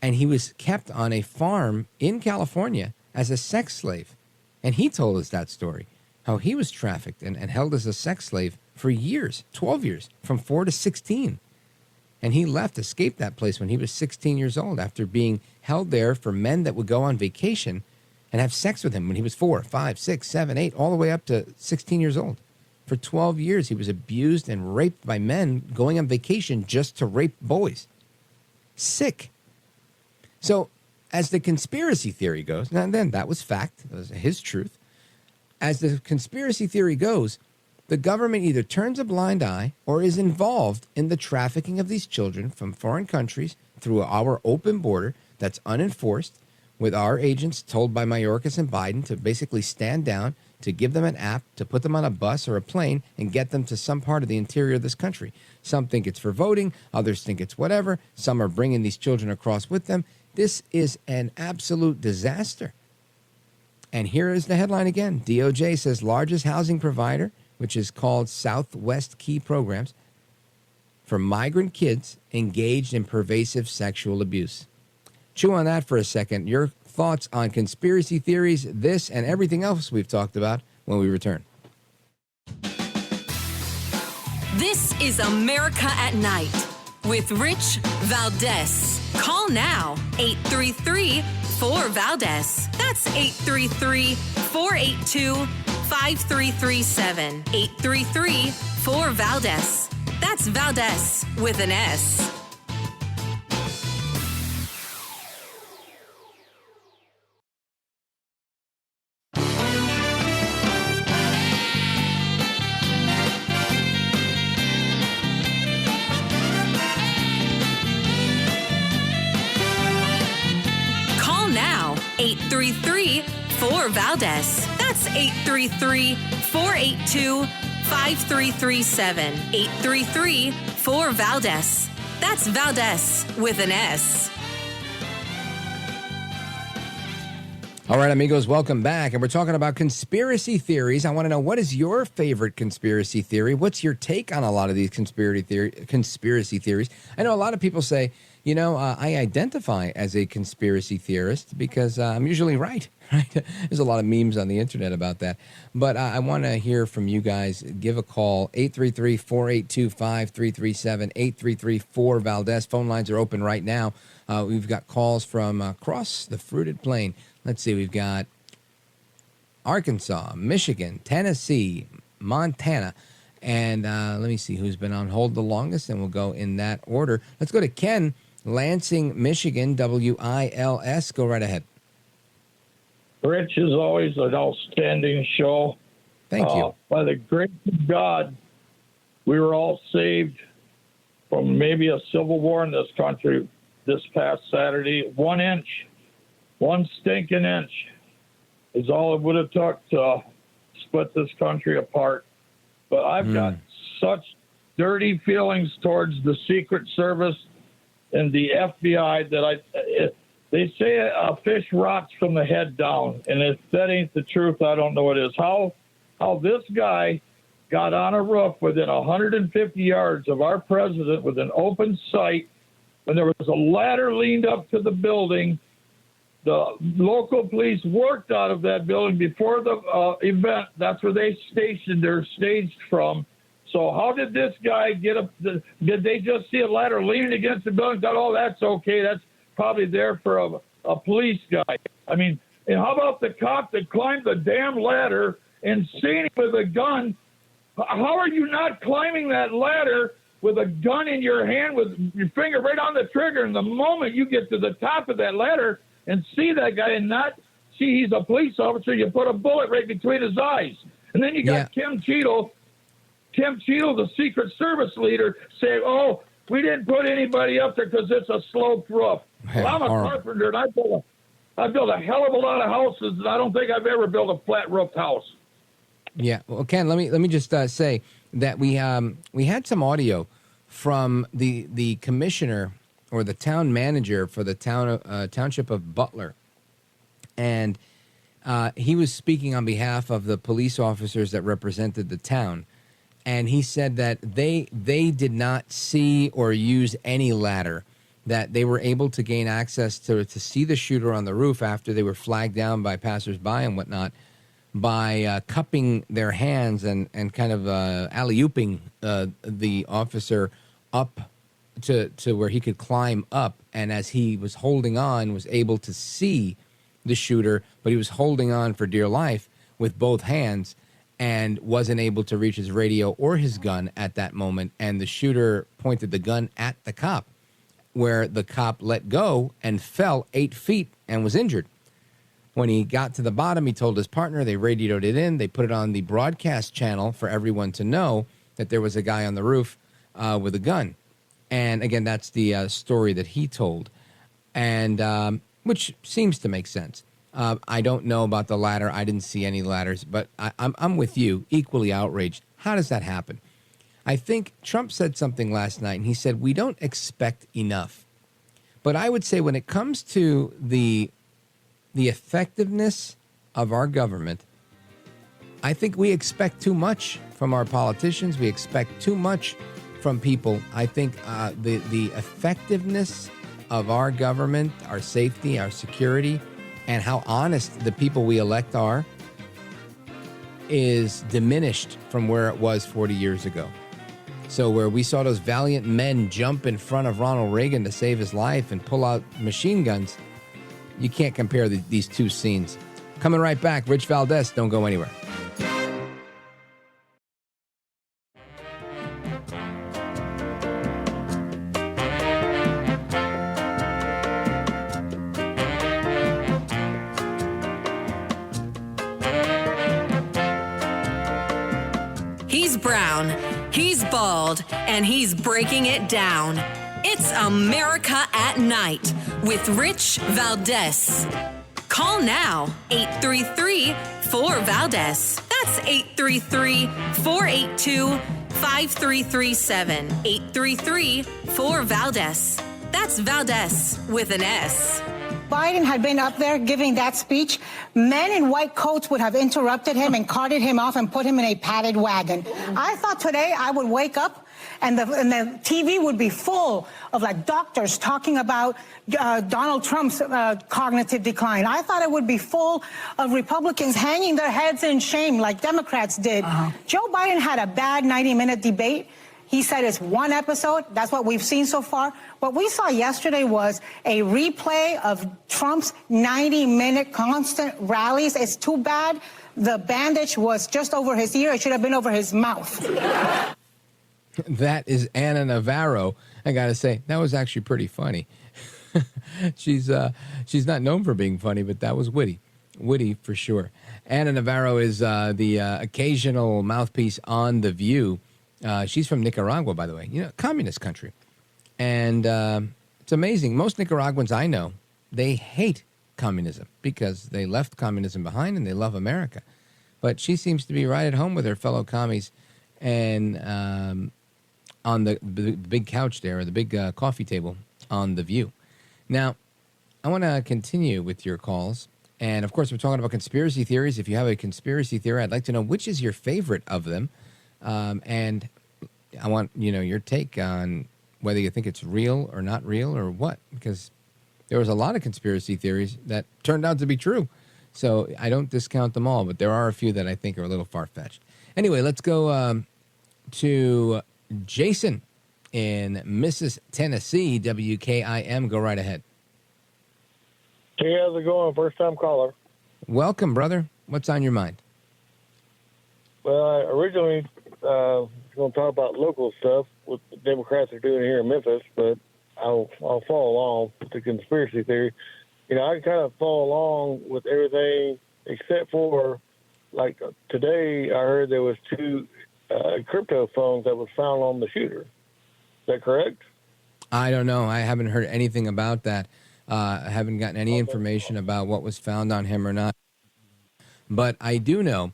And he was kept on a farm in California as a sex slave. And he told us that story, how he was trafficked and held as a sex slave for years, 12 years, from 4 to 16. And he escaped that place when he was 16 years old after being held there for men that would go on vacation and have sex with him when he was 4, 5, 6, 7, 8, all the way up to 16 years old. For 12 years, he was abused and raped by men going on vacation just to rape boys. Sick. So, as the conspiracy theory goes, now then, that was fact. That was his truth. As the conspiracy theory goes, the government either turns a blind eye or is involved in the trafficking of these children from foreign countries through our open border that's unenforced, with our agents told by Mayorkas and Biden to basically stand down, to give them an app, to put them on a bus or a plane and get them to some part of the interior of this country. Some think it's for voting. Others think it's whatever. Some are bringing these children across with them. This is an absolute disaster. And here is the headline again. DOJ says largest housing provider, which is called Southwest Key Programs, for migrant kids engaged in pervasive sexual abuse. Chew on that for a second. Your thoughts on conspiracy theories, this, and everything else we've talked about when we return. This is America at Night with Rich Valdez. Call now, 833-4-VALDEZ. That's 833-482-5337. 833-4-VALDEZ. That's Valdez with an S. Call now, 833-4-VALDEZ. That's 833-482-5337. 833-4-VALDEZ. That's Valdez with an S. All right, amigos, welcome back. And we're talking about conspiracy theories. I want to know, what is your favorite conspiracy theory? What's your take on a lot of these conspiracy theories? I know a lot of people say, You know, I identify as a conspiracy theorist because I'm usually right. There's a lot of memes on the internet about that. But I want to hear from you guys. Give a call, 833-482-5337, 833-4-VALDEZ. Phone lines are open right now. We've got calls from across the fruited plain. Let's see, we've got Arkansas, Michigan, Tennessee, Montana. And let me see who's been on hold the longest, and we'll go in that order. Let's go to Ken, Lansing, Michigan, WILS. Go right ahead. Rich, is always an outstanding show. Thank you. By the grace of God, we were all saved from maybe a civil war in this country this past Saturday. 1 inch, one stinking inch is all it would have took to split this country apart. But I've got such dirty feelings towards the Secret Service and the FBI that they say a fish rots from the head down, and if that ain't the truth, I don't know what is. How this guy got on a roof within 150 yards of our president with an open sight, when there was a ladder leaned up to the building. The local police worked out of that building before the event. That's where they staged from. So how did this guy get up? Did they just see a ladder leaning against the building? Thought, oh, that's okay. That's probably there for a police guy. I mean, and how about the cop that climbed the damn ladder and seen him with a gun? How are you not climbing that ladder with a gun in your hand with your finger right on the trigger? And the moment you get to the top of that ladder and see that guy and not see he's a police officer, you put a bullet right between his eyes. And then you got Tim Cheadle, the Secret Service leader, saying, oh, we didn't put anybody up there because it's a sloped roof. Well, I'm a carpenter, and I built a hell of a lot of houses, and I don't think I've ever built a flat-roofed house. Yeah. Well, Ken, let me just say that we had some audio from the commissioner or the town manager for the township of Butler. And he was speaking on behalf of the police officers that represented the town. And he said that they did not see or use any ladder, that they were able to gain access to see the shooter on the roof after they were flagged down by passersby and whatnot by cupping their hands and kind of alley-ooping the officer up to where he could climb up, and as he was holding on, was able to see the shooter, but he was holding on for dear life with both hands and wasn't able to reach his radio or his gun at that moment, and the shooter pointed the gun at the cop, where the cop let go and fell 8 feet and was injured. When he got to the bottom, he told his partner, they radioed it in, they put it on the broadcast channel for everyone to know that there was a guy on the roof with a gun. And again, that's the story that he told, and which seems to make sense. I don't know about the ladder. I didn't see any ladders, but I'm with you, equally outraged. How does that happen? I think Trump said something last night, and he said, we don't expect enough. But I would say when it comes to the effectiveness of our government, I think we expect too much from our politicians. We expect too much from people. I think the effectiveness of our government, our safety, our security, and how honest the people we elect are is diminished from where it was 40 years ago. So where we saw those valiant men jump in front of Ronald Reagan to save his life and pull out machine guns, you can't compare these two scenes. Coming right back, Rich Valdez, don't go anywhere. He's brown, he's bald, and he's breaking it down. It's America at Night with Rich Valdez. Call now, 833-4-VALDEZ. That's 833-482-5337. 833-4-VALDEZ. That's Valdez with an S. Biden had been up there giving that speech, men in white coats would have interrupted him and carted him off and put him in a padded wagon. I thought today I would wake up and the TV would be full of like doctors talking about Donald Trump's cognitive decline. I thought it would be full of Republicans hanging their heads in shame like Democrats did. Joe Biden had a bad 90-minute debate. He said it's one episode. That's what we've seen so far. What we saw yesterday was a replay of Trump's 90-minute constant rallies. It's too bad the bandage was just over his ear. It should have been over his mouth. That is Anna Navarro. I got to say, that was actually pretty funny. She's not known for being funny, but that was witty. Witty for sure. Anna Navarro is the occasional mouthpiece on The View. She's from Nicaragua, by the way, communist country. And it's amazing. Most Nicaraguans I know, they hate communism because they left communism behind and they love America. But she seems to be right at home with her fellow commies and on the big couch there, or the big coffee table on The View. Now, I want to continue with your calls. And, of course, we're talking about conspiracy theories. If you have a conspiracy theory, I'd like to know which is your favorite of them. And I want, your take on whether you think it's real or not real or what, because there was a lot of conspiracy theories that turned out to be true. So I don't discount them all, but there are a few that I think are a little far-fetched. Anyway, let's go to Jason in Memphis, Tennessee, WKIM. Go right ahead. Hey, how's it going? First-time caller. Welcome, brother. What's on your mind? Well, I originally was going to talk about local stuff, what the Democrats are doing here in Memphis, but I'll follow along with the conspiracy theory. I kind of follow along with everything except for, like, today I heard there was 2 crypto phones that was found on the shooter. Is that correct? I don't know. I haven't heard anything about that. I haven't gotten any information about what was found on him or not. But I do know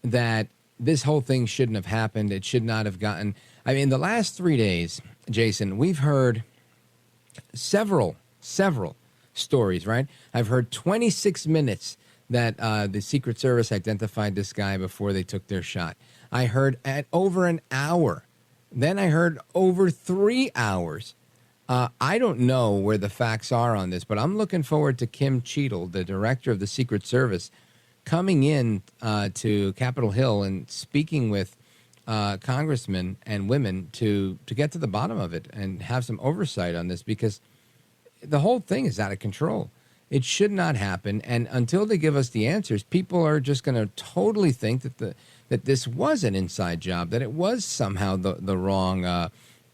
that this whole thing shouldn't have happened. It should not have gotten... I mean, the last 3 days, Jason, we've heard several stories, right? I've heard 26 minutes that the Secret Service identified this guy before they took their shot. I heard at over an hour. Then I heard over 3 hours. I don't know where the facts are on this, but I'm looking forward to Kim Cheadle, the director of the Secret Service, coming in to Capitol Hill and speaking with congressmen and women to get to the bottom of it and have some oversight on this, because the whole thing is out of control. It should not happen. And until they give us the answers, people are just going to totally think that this was an inside job, that it was somehow the wrong,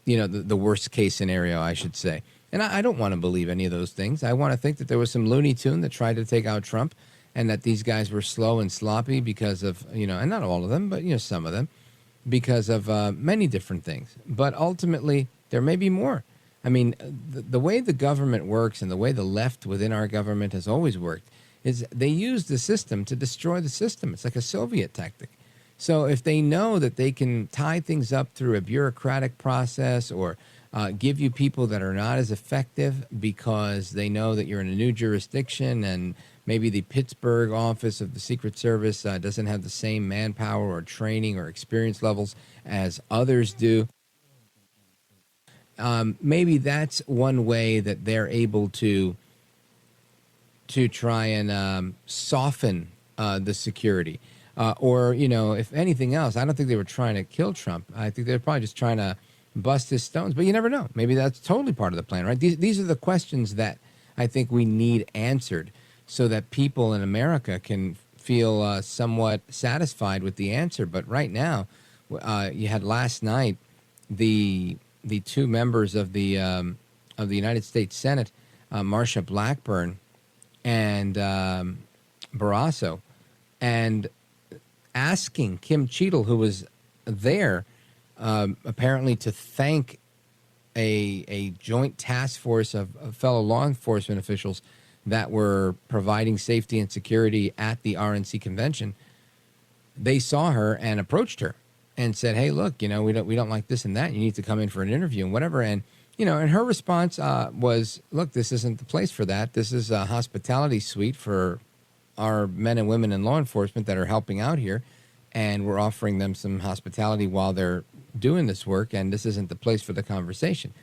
the worst case scenario, I should say. And I don't want to believe any of those things. I want to think that there was some Looney Tune that tried to take out Trump, and that these guys were slow and sloppy because of, and not all of them, but, some of them, because of many different things. But ultimately, there may be more. I mean, the way the government works and the way the left within our government has always worked is they use the system to destroy the system. It's like a Soviet tactic. So if they know that they can tie things up through a bureaucratic process or give you people that are not as effective because they know that you're in a new jurisdiction and maybe the Pittsburgh office of the Secret Service doesn't have the same manpower or training or experience levels as others do. Maybe that's one way that they're able to try and soften the security. Or, if anything else, I don't think they were trying to kill Trump. I think they're probably just trying to bust his stones. But you never know. Maybe that's totally part of the plan, right? These are the questions that I think we need answered so that people in America can feel somewhat satisfied with the answer. But right now, you had last night the 2 members of the United States Senate, Marsha Blackburn and Barrasso, and asking Kim Cheadle, who was there, apparently to thank a joint task force of fellow law enforcement officials that were providing safety and security at the RNC convention. They saw her and approached her and said, "Hey, look, we don't like this and that. You need to come in for an interview and whatever." And and her response was, "Look, this isn't the place for that. This is a hospitality suite for our men and women in law enforcement that are helping out here, and we're offering them some hospitality while they're doing this work, and this isn't the place for the conversation.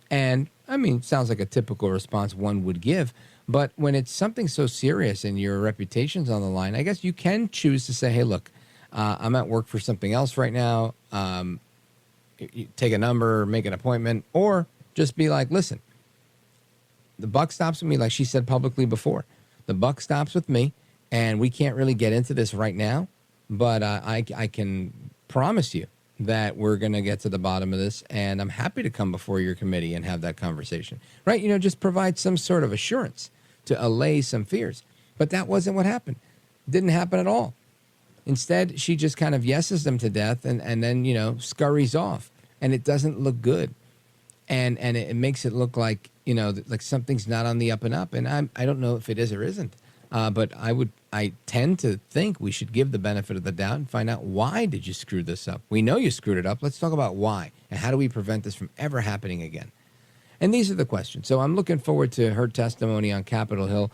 And, I mean, sounds like a typical response one would give, but when it's something so serious and your reputation's on the line, I guess you can choose to say, hey, look, I'm at work for something else right now. You take a number, make an appointment, or just be like, listen, the buck stops with me, like she said publicly before. The buck stops with me, and we can't really get into this right now, but I can promise you that we're going to get to the bottom of this, and I'm happy to come before your committee and have that conversation, right? Just provide some sort of assurance to allay some fears. But that wasn't what happened. Didn't happen at all. Instead, she just kind of yeses them to death and then, scurries off, and it doesn't look good. And it makes it look like, like something's not on the up and up. And I don't know if it is or isn't. But I tend to think we should give the benefit of the doubt and find out, why did you screw this up? We know you screwed it up. Let's talk about why and how do we prevent this from ever happening again? And these are the questions. So I'm looking forward to her testimony on Capitol Hill.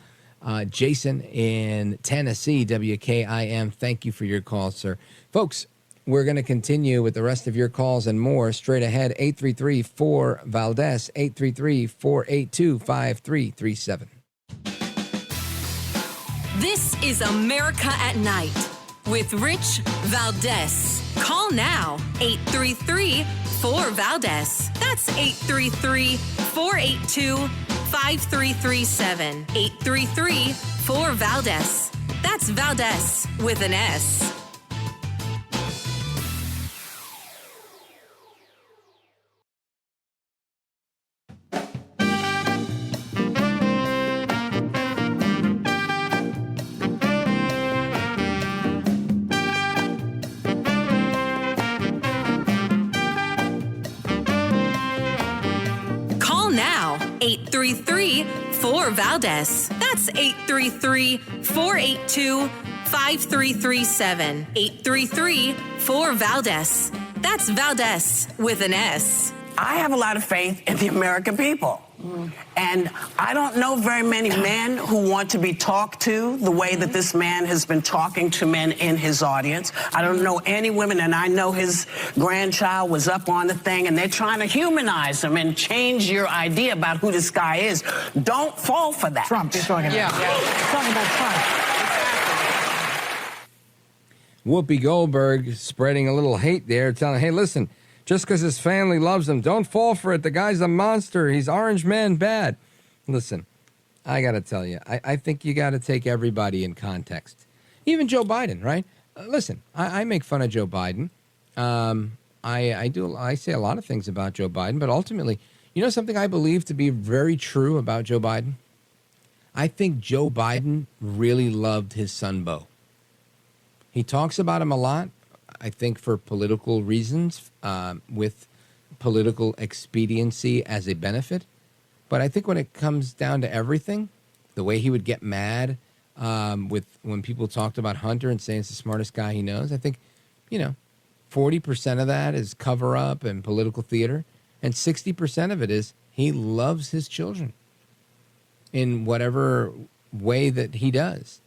Jason in Tennessee, WKIM, thank you for your call, sir. Folks, we're going to continue with the rest of your calls and more straight ahead. 833-4-VALDEZ, 833-482-5337. This is America at Night with Rich Valdez. Call now, 833-4-VALDEZ. That's 833-482-5337. 833-4-VALDEZ. That's Valdez with an S. Call now, 833-4-VALDEZ. That's 833-482-5337. 833-4-VALDEZ. That's Valdez with an S. I have a lot of faith in the American people. And I don't know very many men who want to be talked to the way that this man has been talking to men in his audience. I don't know any women, and I know his grandchild was up on the thing, and they're trying to humanize him and change your idea about who this guy is. Don't fall for that. Trump, you're talking about. Yeah. Talking about Trump. Whoopi Goldberg spreading a little hate there, telling, hey, listen, just because his family loves him, don't fall for it. The guy's a monster. He's orange man bad. Listen, I got to tell you, I think you got to take everybody in context. Even Joe Biden, right? Listen, I make fun of Joe Biden. I say a lot of things about Joe Biden, but ultimately, something I believe to be very true about Joe Biden? I think Joe Biden really loved his son, Beau. He talks about him a lot. I think for political reasons, with political expediency as a benefit. But I think when it comes down to everything, the way he would get mad with when people talked about Hunter and saying it's the smartest guy he knows, I think, 40% of that is cover up and political theater. And 60% of it is he loves his children in whatever way that he does.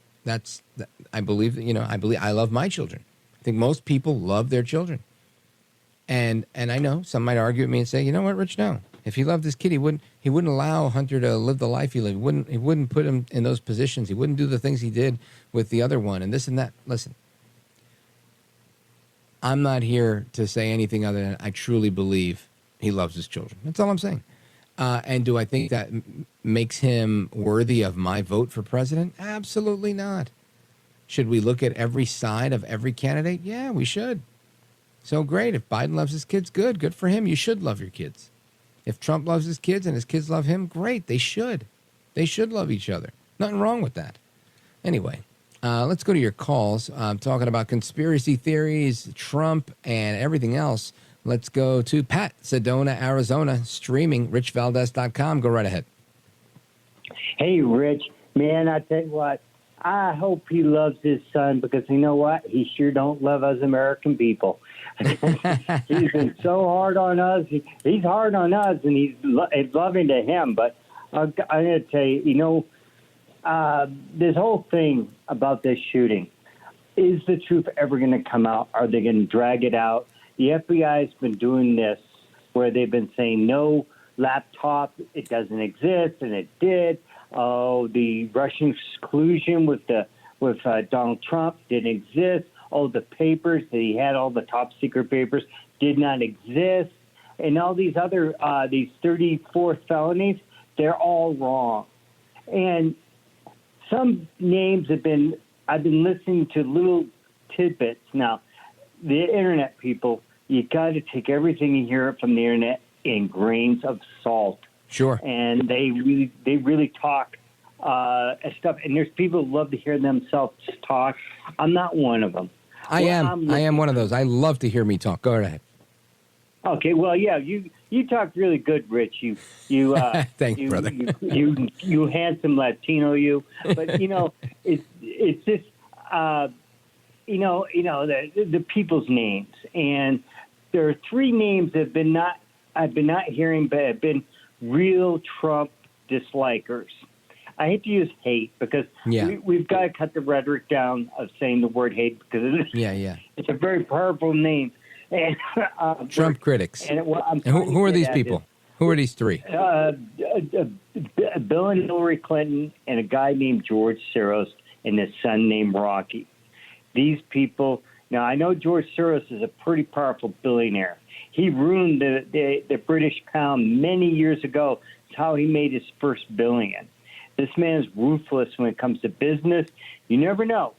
I believe, I love my children. I think most people love their children. And I know some might argue with me and say, you know what, Rich, no. If he loved his kid, he wouldn't allow Hunter to live the life he lived. He wouldn't put him in those positions. He wouldn't do the things he did with the other one and this and that. Listen, I'm not here to say anything other than I truly believe he loves his children. That's all I'm saying. And do I think that makes him worthy of my vote for president? Absolutely not. Should we look at every side of every candidate? Yeah, we should. So great. If Biden loves his kids, good for him. You should love your kids. If Trump loves his kids and his kids love him, great. They should. They should love each other. Nothing wrong with that. Anyway, let's go to your calls. I'm talking about conspiracy theories, Trump, and everything else. Let's go to Pat, Sedona, Arizona, streaming, richvaldez.com. Go right ahead. Hey, Rich. Man, I tell you what, I hope he loves his son because you know what? He sure don't love us American people. He's been so hard on us. He's hard on us, and he's loving to him. But I'm going to tell you, this whole thing about this shooting, is the truth ever going to come out? Are they going to drag it out? The FBI has been doing this where they've been saying no laptop, it doesn't exist, and it did. Oh, the Russian collusion with Donald Trump didn't exist. Oh, the papers that he had, all the top secret papers, did not exist. And all these other, these 34 felonies, they're all wrong. And some names I've been listening to little tidbits. Now, the internet people, you got to take everything you hear from the internet in grains of salt. Sure. And they really talk stuff. And there's people who love to hear themselves talk. I'm not one of them. I am one of those. I love to hear me talk. Go ahead. Okay. Well, yeah, you talk really good, Rich. You thanks, brother. you handsome Latino, you. But it's just the people's names, and there are three names that I've been not hearing, but have been real Trump dislikers. I hate to use hate because we've got to cut the rhetoric down of saying the word hate because it's a very powerful name. And Trump critics. And who are these people? Who are these three? Bill and Hillary Clinton and a guy named George Soros and his son named Rocky. These people. Now, I know George Soros is a pretty powerful billionaire. He ruined the British pound many years ago. It's how he made his first billion. This man is ruthless when it comes to business. You never know.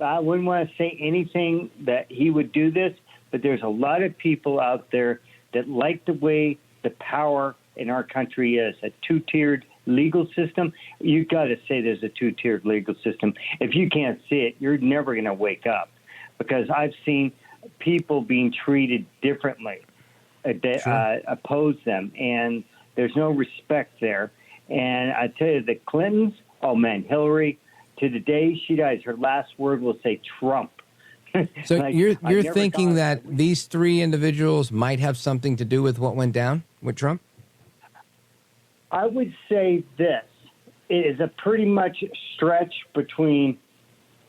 I wouldn't want to say anything that he would do this, but there's a lot of people out there that like the way the power in our country is, a two-tiered legal system. You've got to say there's a two-tiered legal system. If you can't see it, you're never going to wake up, because I've seen people being treated differently that oppose them, and there's no respect there. And I tell you, the Clintons, oh man, Hillary, to the day she dies, her last word will say Trump. So you're thinking that these three individuals might have something to do with what went down with Trump? I would say this. It is a pretty much stretch between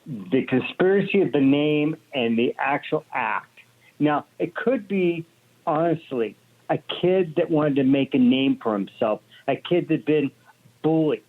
the conspiracy of the name and the actual act. Now, it could be, honestly, a kid that wanted to make a name for himself, a kid that had been bullied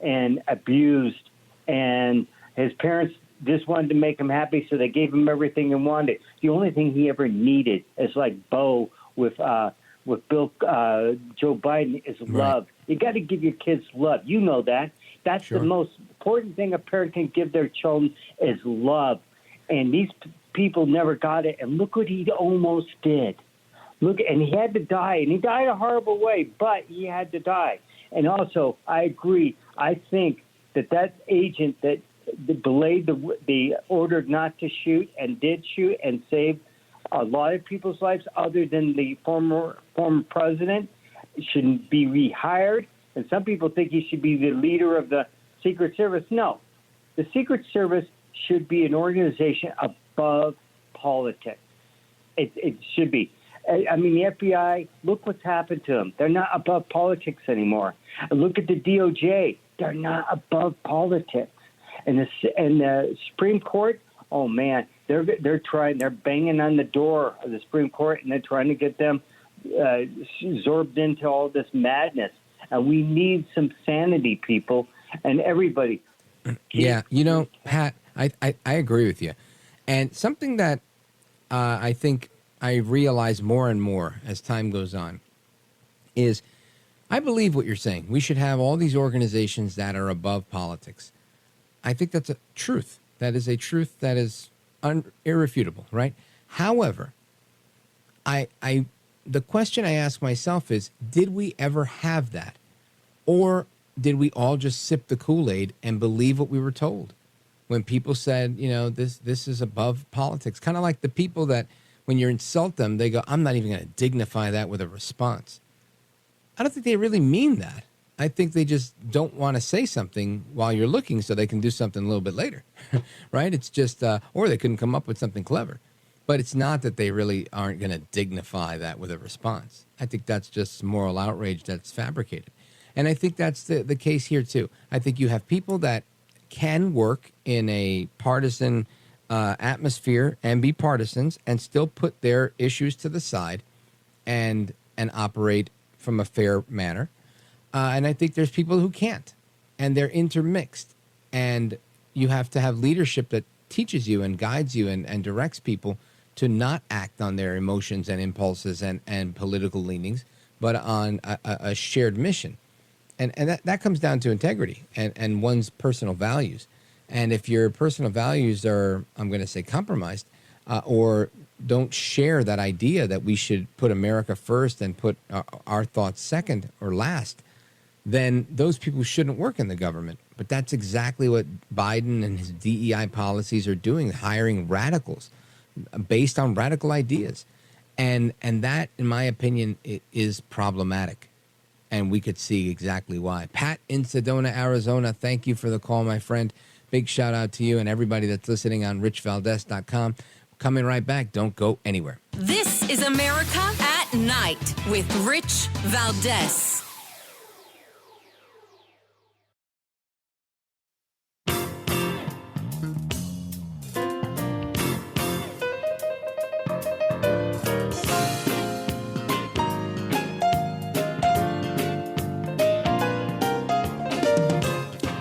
and abused, and his parents just wanted to make him happy, so they gave him everything he wanted. The only thing he ever needed is like Bo with Joe Biden is love. Right. You got to give your kids love. You know that. That's the most important thing a parent can give their children is love. And these people never got it. And look what he almost did. Look, and he had to die, and he died a horrible way, but he had to die. And also, I agree. I think that agent that delayed the order not to shoot and did shoot and saved a lot of people's lives, other than the former president, should be rehired. And some people think he should be the leader of the Secret Service. No, the Secret Service should be an organization above politics. It should be. I mean, the FBI, look what's happened to them. They're not above politics anymore. Look at the DOJ. They're not above politics. And the Supreme Court, oh, man, they're banging on the door of the Supreme Court, and they're trying to get them absorbed into all this madness. And we need some sanity, people, and everybody. Yeah, Pat, I agree with you. And something that I think I realize more and more as time goes on is I believe what you're saying. We should have all these organizations that are above politics. I think that's a truth. That is a truth that is irrefutable, right? However, the question I ask myself is, did we ever have that? Or did we all just sip the Kool-Aid and believe what we were told? When people said, this is above politics. Kind of like the people that when you insult them, they go, I'm not even going to dignify that with a response. I don't think they really mean that. I think they just don't want to say something while you're looking so they can do something a little bit later, right? It's just, or they couldn't come up with something clever. But it's not that they really aren't going to dignify that with a response. I think that's just moral outrage that's fabricated. And I think that's the case here, too. I think you have people that can work in a partisan atmosphere and be partisans and still put their issues to the side and operate from a fair manner. And I think there's people who can't, and they're intermixed. And you have to have leadership that teaches you and guides you and directs people to not act on their emotions and impulses and political leanings, but on a shared mission. And that comes down to integrity and one's personal values. And if your personal values are, I'm going to say, compromised, or don't share that idea that we should put America first and put our thoughts second or last, then those people shouldn't work in the government. But that's exactly what Biden and his DEI policies are doing, hiring radicals based on radical ideas. And that, in my opinion, is problematic. And we could see exactly why. Pat in Sedona, Arizona, thank you for the call, my friend. Big shout out to you and everybody that's listening on richvaldez.com. Coming right back. Don't go anywhere. This is America at Night with Rich Valdez.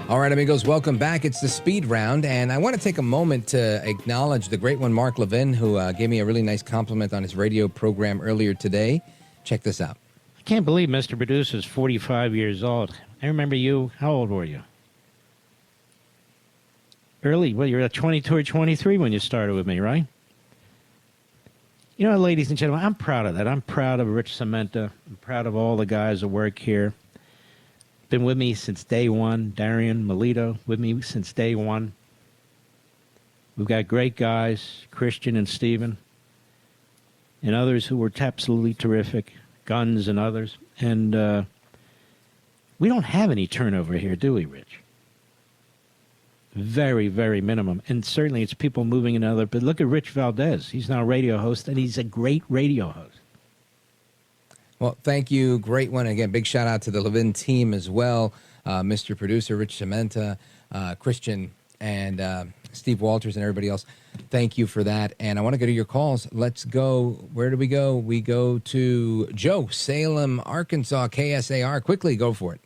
All right, amigos, welcome back. It's the speed round, and I want to take a moment to acknowledge the great one, Mark Levin, who gave me a really nice compliment on his radio program earlier today. Check this out. I can't believe Mr. Producer's 45 years old. I remember you. How old were you? Early. Well, you were 22 or 23 when you started with me, right? You know, ladies and gentlemen, I'm proud of that. I'm proud of Rich Cementa. I'm proud of all the guys that work here. Been with me since day one. Darian, Melito, with me since day one. We've got great guys, Christian and Stephen, and others who were absolutely terrific, Guns and others. And we don't have any turnover here, do we, Rich? Very, very minimum. And certainly it's people moving in other. But look at Rich Valdez. He's now a radio host, and he's a great radio host. Well, thank you. Great one. Again, big shout out to the Levin team as well. Mr. Producer, Rich Cementa, Christian, and Steve Walters, and everybody else. Thank you for that. And I want to go to your calls. Let's go. Where do we go? We go to Joe, Salem, Arkansas, KSAR. Quickly, go for it.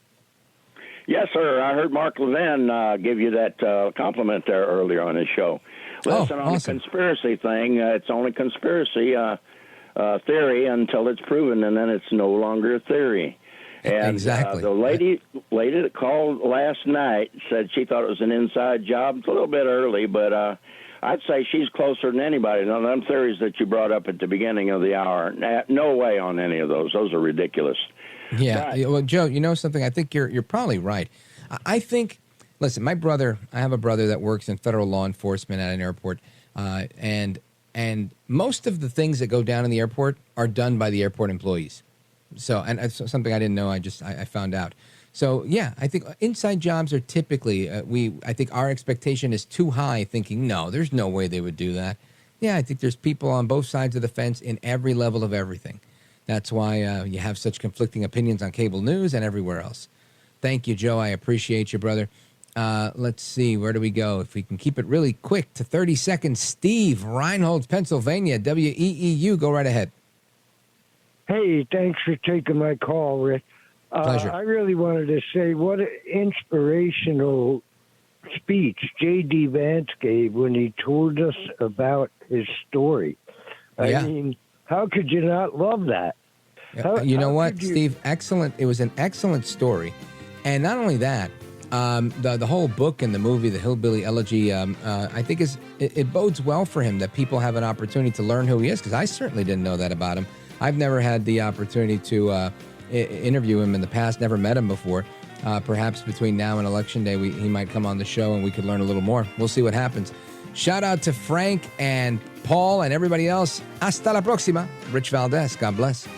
Yes, sir. I heard Mark Levin give you that compliment there earlier on his show. Listen, on the conspiracy thing, it's only conspiracy theory until it's proven, and then it's no longer a theory. And exactly. The lady that called last night said she thought it was an inside job. It's a little bit early, but I'd say she's closer than anybody. Now, them theories that you brought up at the beginning of the hour, no way on any of those. Those are ridiculous. Yeah. Well, Joe, you know something? I think you're probably right. I think, listen, I have a brother that works in federal law enforcement at an airport, and most of the things that go down in the airport are done by the airport employees. So, and it's something I didn't know. I found out. So, yeah, I think inside jobs are typically, I think our expectation is too high, thinking, no, there's no way they would do that. Yeah, I think there's people on both sides of the fence in every level of everything. That's why you have such conflicting opinions on cable news and everywhere else. Thank you, Joe. I appreciate you, brother. Let's see. Where do we go? If we can keep it really quick to 30 seconds. Steve, Reinholds, Pennsylvania, WEEU. Go right ahead. Hey, thanks for taking my call, Rick. Pleasure. I really wanted to say what an inspirational speech J.D. Vance gave when he told us about his story. Yeah. I mean, how could you not love that? You know what, Steve? Excellent. It was an excellent story. And not only that, the whole book and the movie, The Hillbilly Elegy, I think it bodes well for him that people have an opportunity to learn who he is, because I certainly didn't know that about him. I've never had the opportunity to interview him in the past, never met him before. Perhaps between now and Election Day, he might come on the show and we could learn a little more. We'll see what happens. Shout out to Frank and Paul and everybody else. Hasta la próxima. Rich Valdez. God bless.